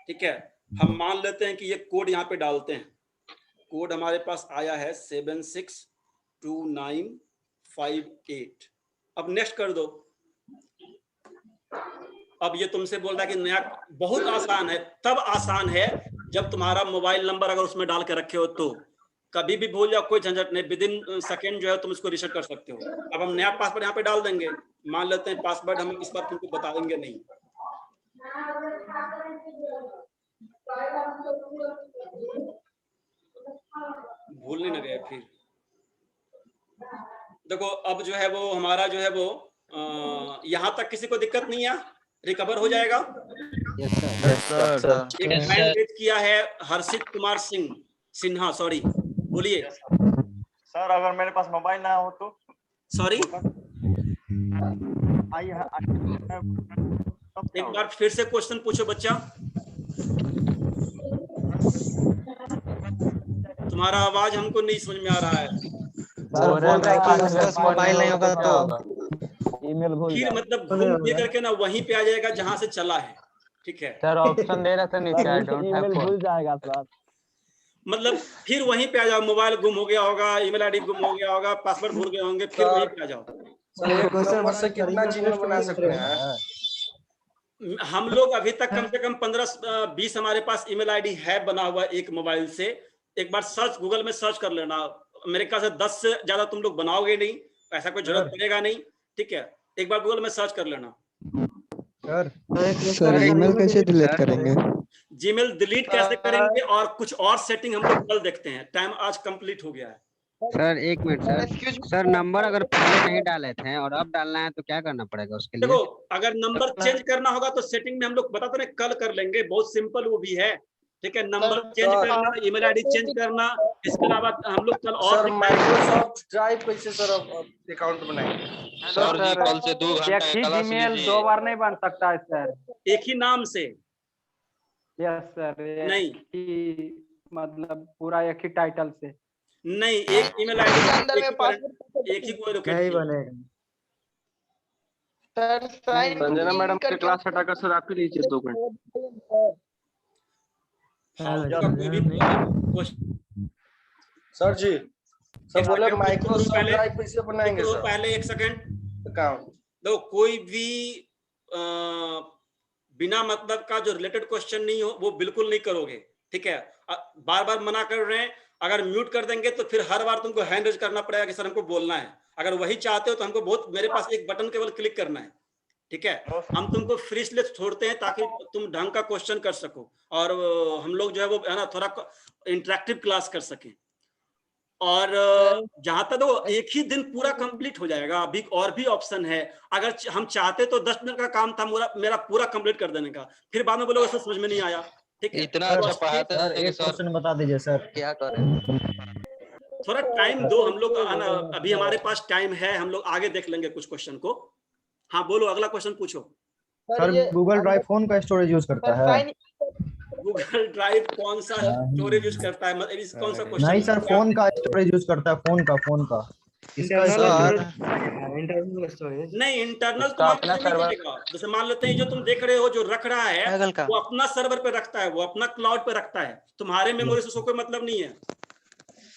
Speaker 1: ठीक है। हम मान लेते हैं कि ये कोड यहाँ पे डालते हैं। कोड हमारे पास आया है 762958। अब नेक्स्ट कर दो। अब ये तुमसे बोल रहा है कि नया, बहुत आसान है। तब आसान है जब तुम्हारा मोबाइल नंबर अगर उसमें डाल के रखे हो तो कभी भी भूल जाओ, कोई झंझट नहीं, विद इन सेकेंड जो है तुम इसको रीसेट कर सकते हो। अब हम नया पासवर्ड यहाँ पे डाल देंगे। मान लेते हैं पासवर्ड हम इस बार तुमको बता देंगे नहीं, भूलने न गए फिर। देखो अब जो है वो हमारा जो है वो यहाँ तक किसी को दिक्कत नहीं है, रिकवर हो जाएगा।
Speaker 9: Yes sir.
Speaker 1: एक हैंड रेज किया है हर्षित कुमार सिन्हा, सॉरी, बोलिए
Speaker 11: सर। अगर मेरे पास मोबाइल ना हो तो?
Speaker 1: सॉरी, एक बार फिर से क्वेश्चन पूछो बच्चा। तुम्हारा आवाज हमको नहीं समझ में आ रहा है।
Speaker 6: मोबाइल नहीं होगा तो
Speaker 2: ईमेल भूल
Speaker 1: फिर मतलब घूम फिर करके ना वहीं पे आ जाएगा जहां से चला है, ठीक है
Speaker 3: सर ऑप्शन दे रहा था नीचे, आई डोंट हैव फोन।
Speaker 2: भूल जाएगा सर,
Speaker 1: मतलब फिर वहीं पे आ जाओ। मोबाइल गुम हो गया होगा, ईमेल आईडी गुम हो गया होगा, पासवर्ड भूल गए होंगे, फिर वहीं पे आ जाओ।
Speaker 12: नंबर से कितना जीमेल बना सकते हैं?
Speaker 1: हम लोग अभी तक कम से कम 15-20 हमारे पास ईमेल आईडी है बना हुआ एक मोबाइल से। एक बार सर्च, गूगल में सर्च कर लेना। मेरे ख्याल से 10 से ज्यादा तुम लोग बनाओगे नहीं, ऐसा कोई जरूरत पड़ेगा नहीं, ठीक है। एक बार गूगल में सर्च कर लेना।
Speaker 9: सर ईमेल कैसे डिलीट करेंगे?
Speaker 1: जीमेल डिलीट कैसे करेंगे और कुछ और सेटिंग हम लोग कल देखते हैं। टाइम आज कंप्लीट हो गया है।
Speaker 7: सर एक मिनट सर, सर नंबर अगर पहले नहीं डाले थे और अब डालना है तो क्या करना पड़ेगा उसके लिए?
Speaker 1: देखो अगर नंबर चेंज करना होगा तो सेटिंग में हम लोग बताते हैं, कल कर लेंगे, बहुत सिंपल वो भी है, ठीक है। नंबर चेंज करना, ईमेल आईडी चेंज करना, इसके अलावा हम लोग कल और
Speaker 12: सर माइक्रोसॉफ्ट ड्राइव कैसे सर अकाउंट बनाएंगे?
Speaker 8: सर जी कल से 2 घंटा
Speaker 11: एक ही जीमेल 2 बार नहीं बन सकता है सर।
Speaker 1: एक ही नाम से?
Speaker 11: यस सर,
Speaker 1: नहीं,
Speaker 11: मतलब पूरा एक ही टाइटल से
Speaker 1: नहीं, एक ईमेल आईडी एक ही कोई
Speaker 2: नहीं बनेगा
Speaker 14: सर।
Speaker 12: संजना मैडम की क्लास हटाकर सर आप ही लीजिए 2 घंटे। सर जी, सर बोले माइक्रोसॉफ्ट ड्राइव कैसे बनाएंगे सर?
Speaker 1: पहले एक सेकंड
Speaker 12: अकाउंट
Speaker 1: देखो, कोई भी बिना मतलब का जो रिलेटेड क्वेश्चन नहीं हो वो बिल्कुल नहीं करोगे, ठीक है। बार बार मना कर रहे हैं, अगर म्यूट कर देंगे तो फिर हर बार तुमको हैंड रेज करना पड़ेगा कि सर हमको बोलना है। अगर वही चाहते हो तो हमको बहुत, मेरे पास एक बटन केवल क्लिक करना है, ठीक है। हम तुमको फ्री स्लेट छोड़ते हैं ताकि तुम ढंग का क्वेश्चन कर सको और हम लोग जो है वो है ना थोड़ा इंटरेक्टिव क्लास कर सकें। और जहां तक वो एक ही दिन पूरा कंप्लीट हो जाएगा। अभी और भी ऑप्शन है, अगर हम चाहते तो 10 मिनट का काम था मेरा पूरा कंप्लीट कर देने का, फिर बाद में बोलोगे सर समझ में नहीं आया। ठीक है,
Speaker 6: इतना अच्छा पढ़ाते हैं
Speaker 9: एक क्वेश्चन बता दीजिए सर।
Speaker 6: क्या करें?
Speaker 1: थोड़ा टाइम दो, हम लोग अभी हमारे पास टाइम है, हम लोग आगे देख लेंगे कुछ क्वेश्चन को। हाँ बोलो, अगला क्वेश्चन पूछो।
Speaker 9: सर गूगल ड्राइव फोन का स्टोरेज यूज करता है?
Speaker 1: गूगल ड्राइव कौन सा स्टोरेज यूज करता है, मतलब कौन सा क्वेश्चन?
Speaker 9: नहीं सर, फोन का स्टोरेज यूज करता है, फोन का इसका
Speaker 4: इंटरनल स्टोरेज
Speaker 1: नहीं, इंटरनल तो अपना सर्वर। जैसे मान लेते हैं जो तुम देख रहे हो जो रख रहा है वो अपना सर्वर पे रखता है, वो अपना क्लाउड पे रखता है, तुम्हारे मेमोरी से उसको कोई मतलब नहीं है।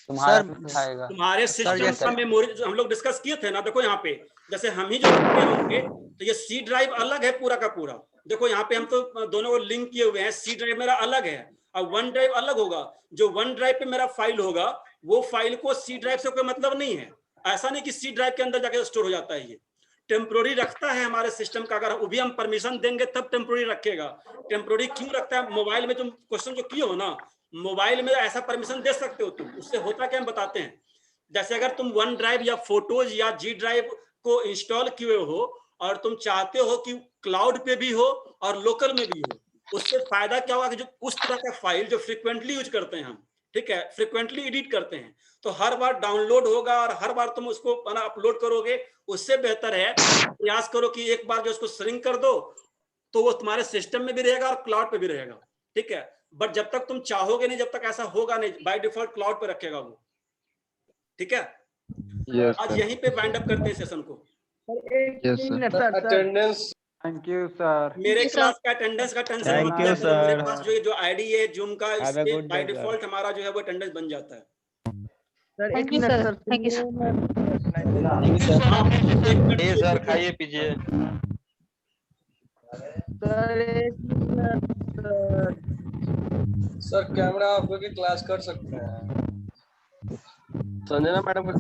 Speaker 1: तुम्हारे सिस्टम का मेमोरी हम लोग डिस्कस किए थे ना, देखो यहाँ पे जैसे हम ही जो रखते होंगे तो ये सी ड्राइव अलग है पूरा का पूरा। देखो यहाँ पे हम तो दोनों को लिंक किए हुए हैं, सी ड्राइव मेरा अलग है और वन ड्राइव अलग होगा। जो वन ड्राइव पे मेरा फाइल होगा वो फाइल को सी ड्राइव से कोई मतलब नहीं है। ऐसा नहीं कि सी ड्राइव के अंदर जाके स्टोर हो जाता है, ये टेम्पोररी रखता है हमारे सिस्टम का। अगर वो भी हम परमिशन देंगे तब टेम्पोररी रखेगा। टेम्पोररी क्यों रखता है? मोबाइल में तुम क्वेश्चन जो किए हो ना, मोबाइल में ऐसा परमिशन दे सकते हो तुम, उससे होता क्या हम बताते हैं। जैसे अगर तुम वन ड्राइव या फोटोज या जी ड्राइव को इंस्टॉल किए हो और तुम चाहते हो कि क्लाउड पे भी हो और लोकल में भी हो, उससे फायदा क्या होगा कि जो उस तरह का फाइल जो फ्रिक्वेंटली यूज करते हैं हम, ठीक है, फ्रिक्वेंटली एडिट करते हैं, तो हर बार डाउनलोड होगा और हर बार तुम उसको अपलोड करोगे। उससे बेहतर है प्रयास करो कि एक बार जो उसको श्रिंक कर दो तो वो तुम्हारे सिस्टम में भी रहेगा और क्लाउड पे भी रहेगा। ठीक है, बट जब तक तुम चाहोगे नहीं, जब तक ऐसा होगा नहीं, बाय डिफॉल्ट क्लाउड पे रखेगा वो। ठीक है, आज यहीं पे वाइंड अप करते हैं सेशन को।
Speaker 12: अटेंडेंस।
Speaker 11: Thank you sir.
Speaker 1: मेरे क्लास का अटेंडेंस का टेंशन
Speaker 9: Thank you, sir.
Speaker 1: मेरे पास जो आईडी है जूम का, इससे बाय डिफॉल्ट हमारा जो है वो अटेंडेंस बन जाता है।
Speaker 10: Thank you sir, thank you sir.
Speaker 8: Sir खाइए पीजिए।
Speaker 12: सर कैमरा ऑफ करके क्लास कर सकते हैं।
Speaker 8: संजना मैडम का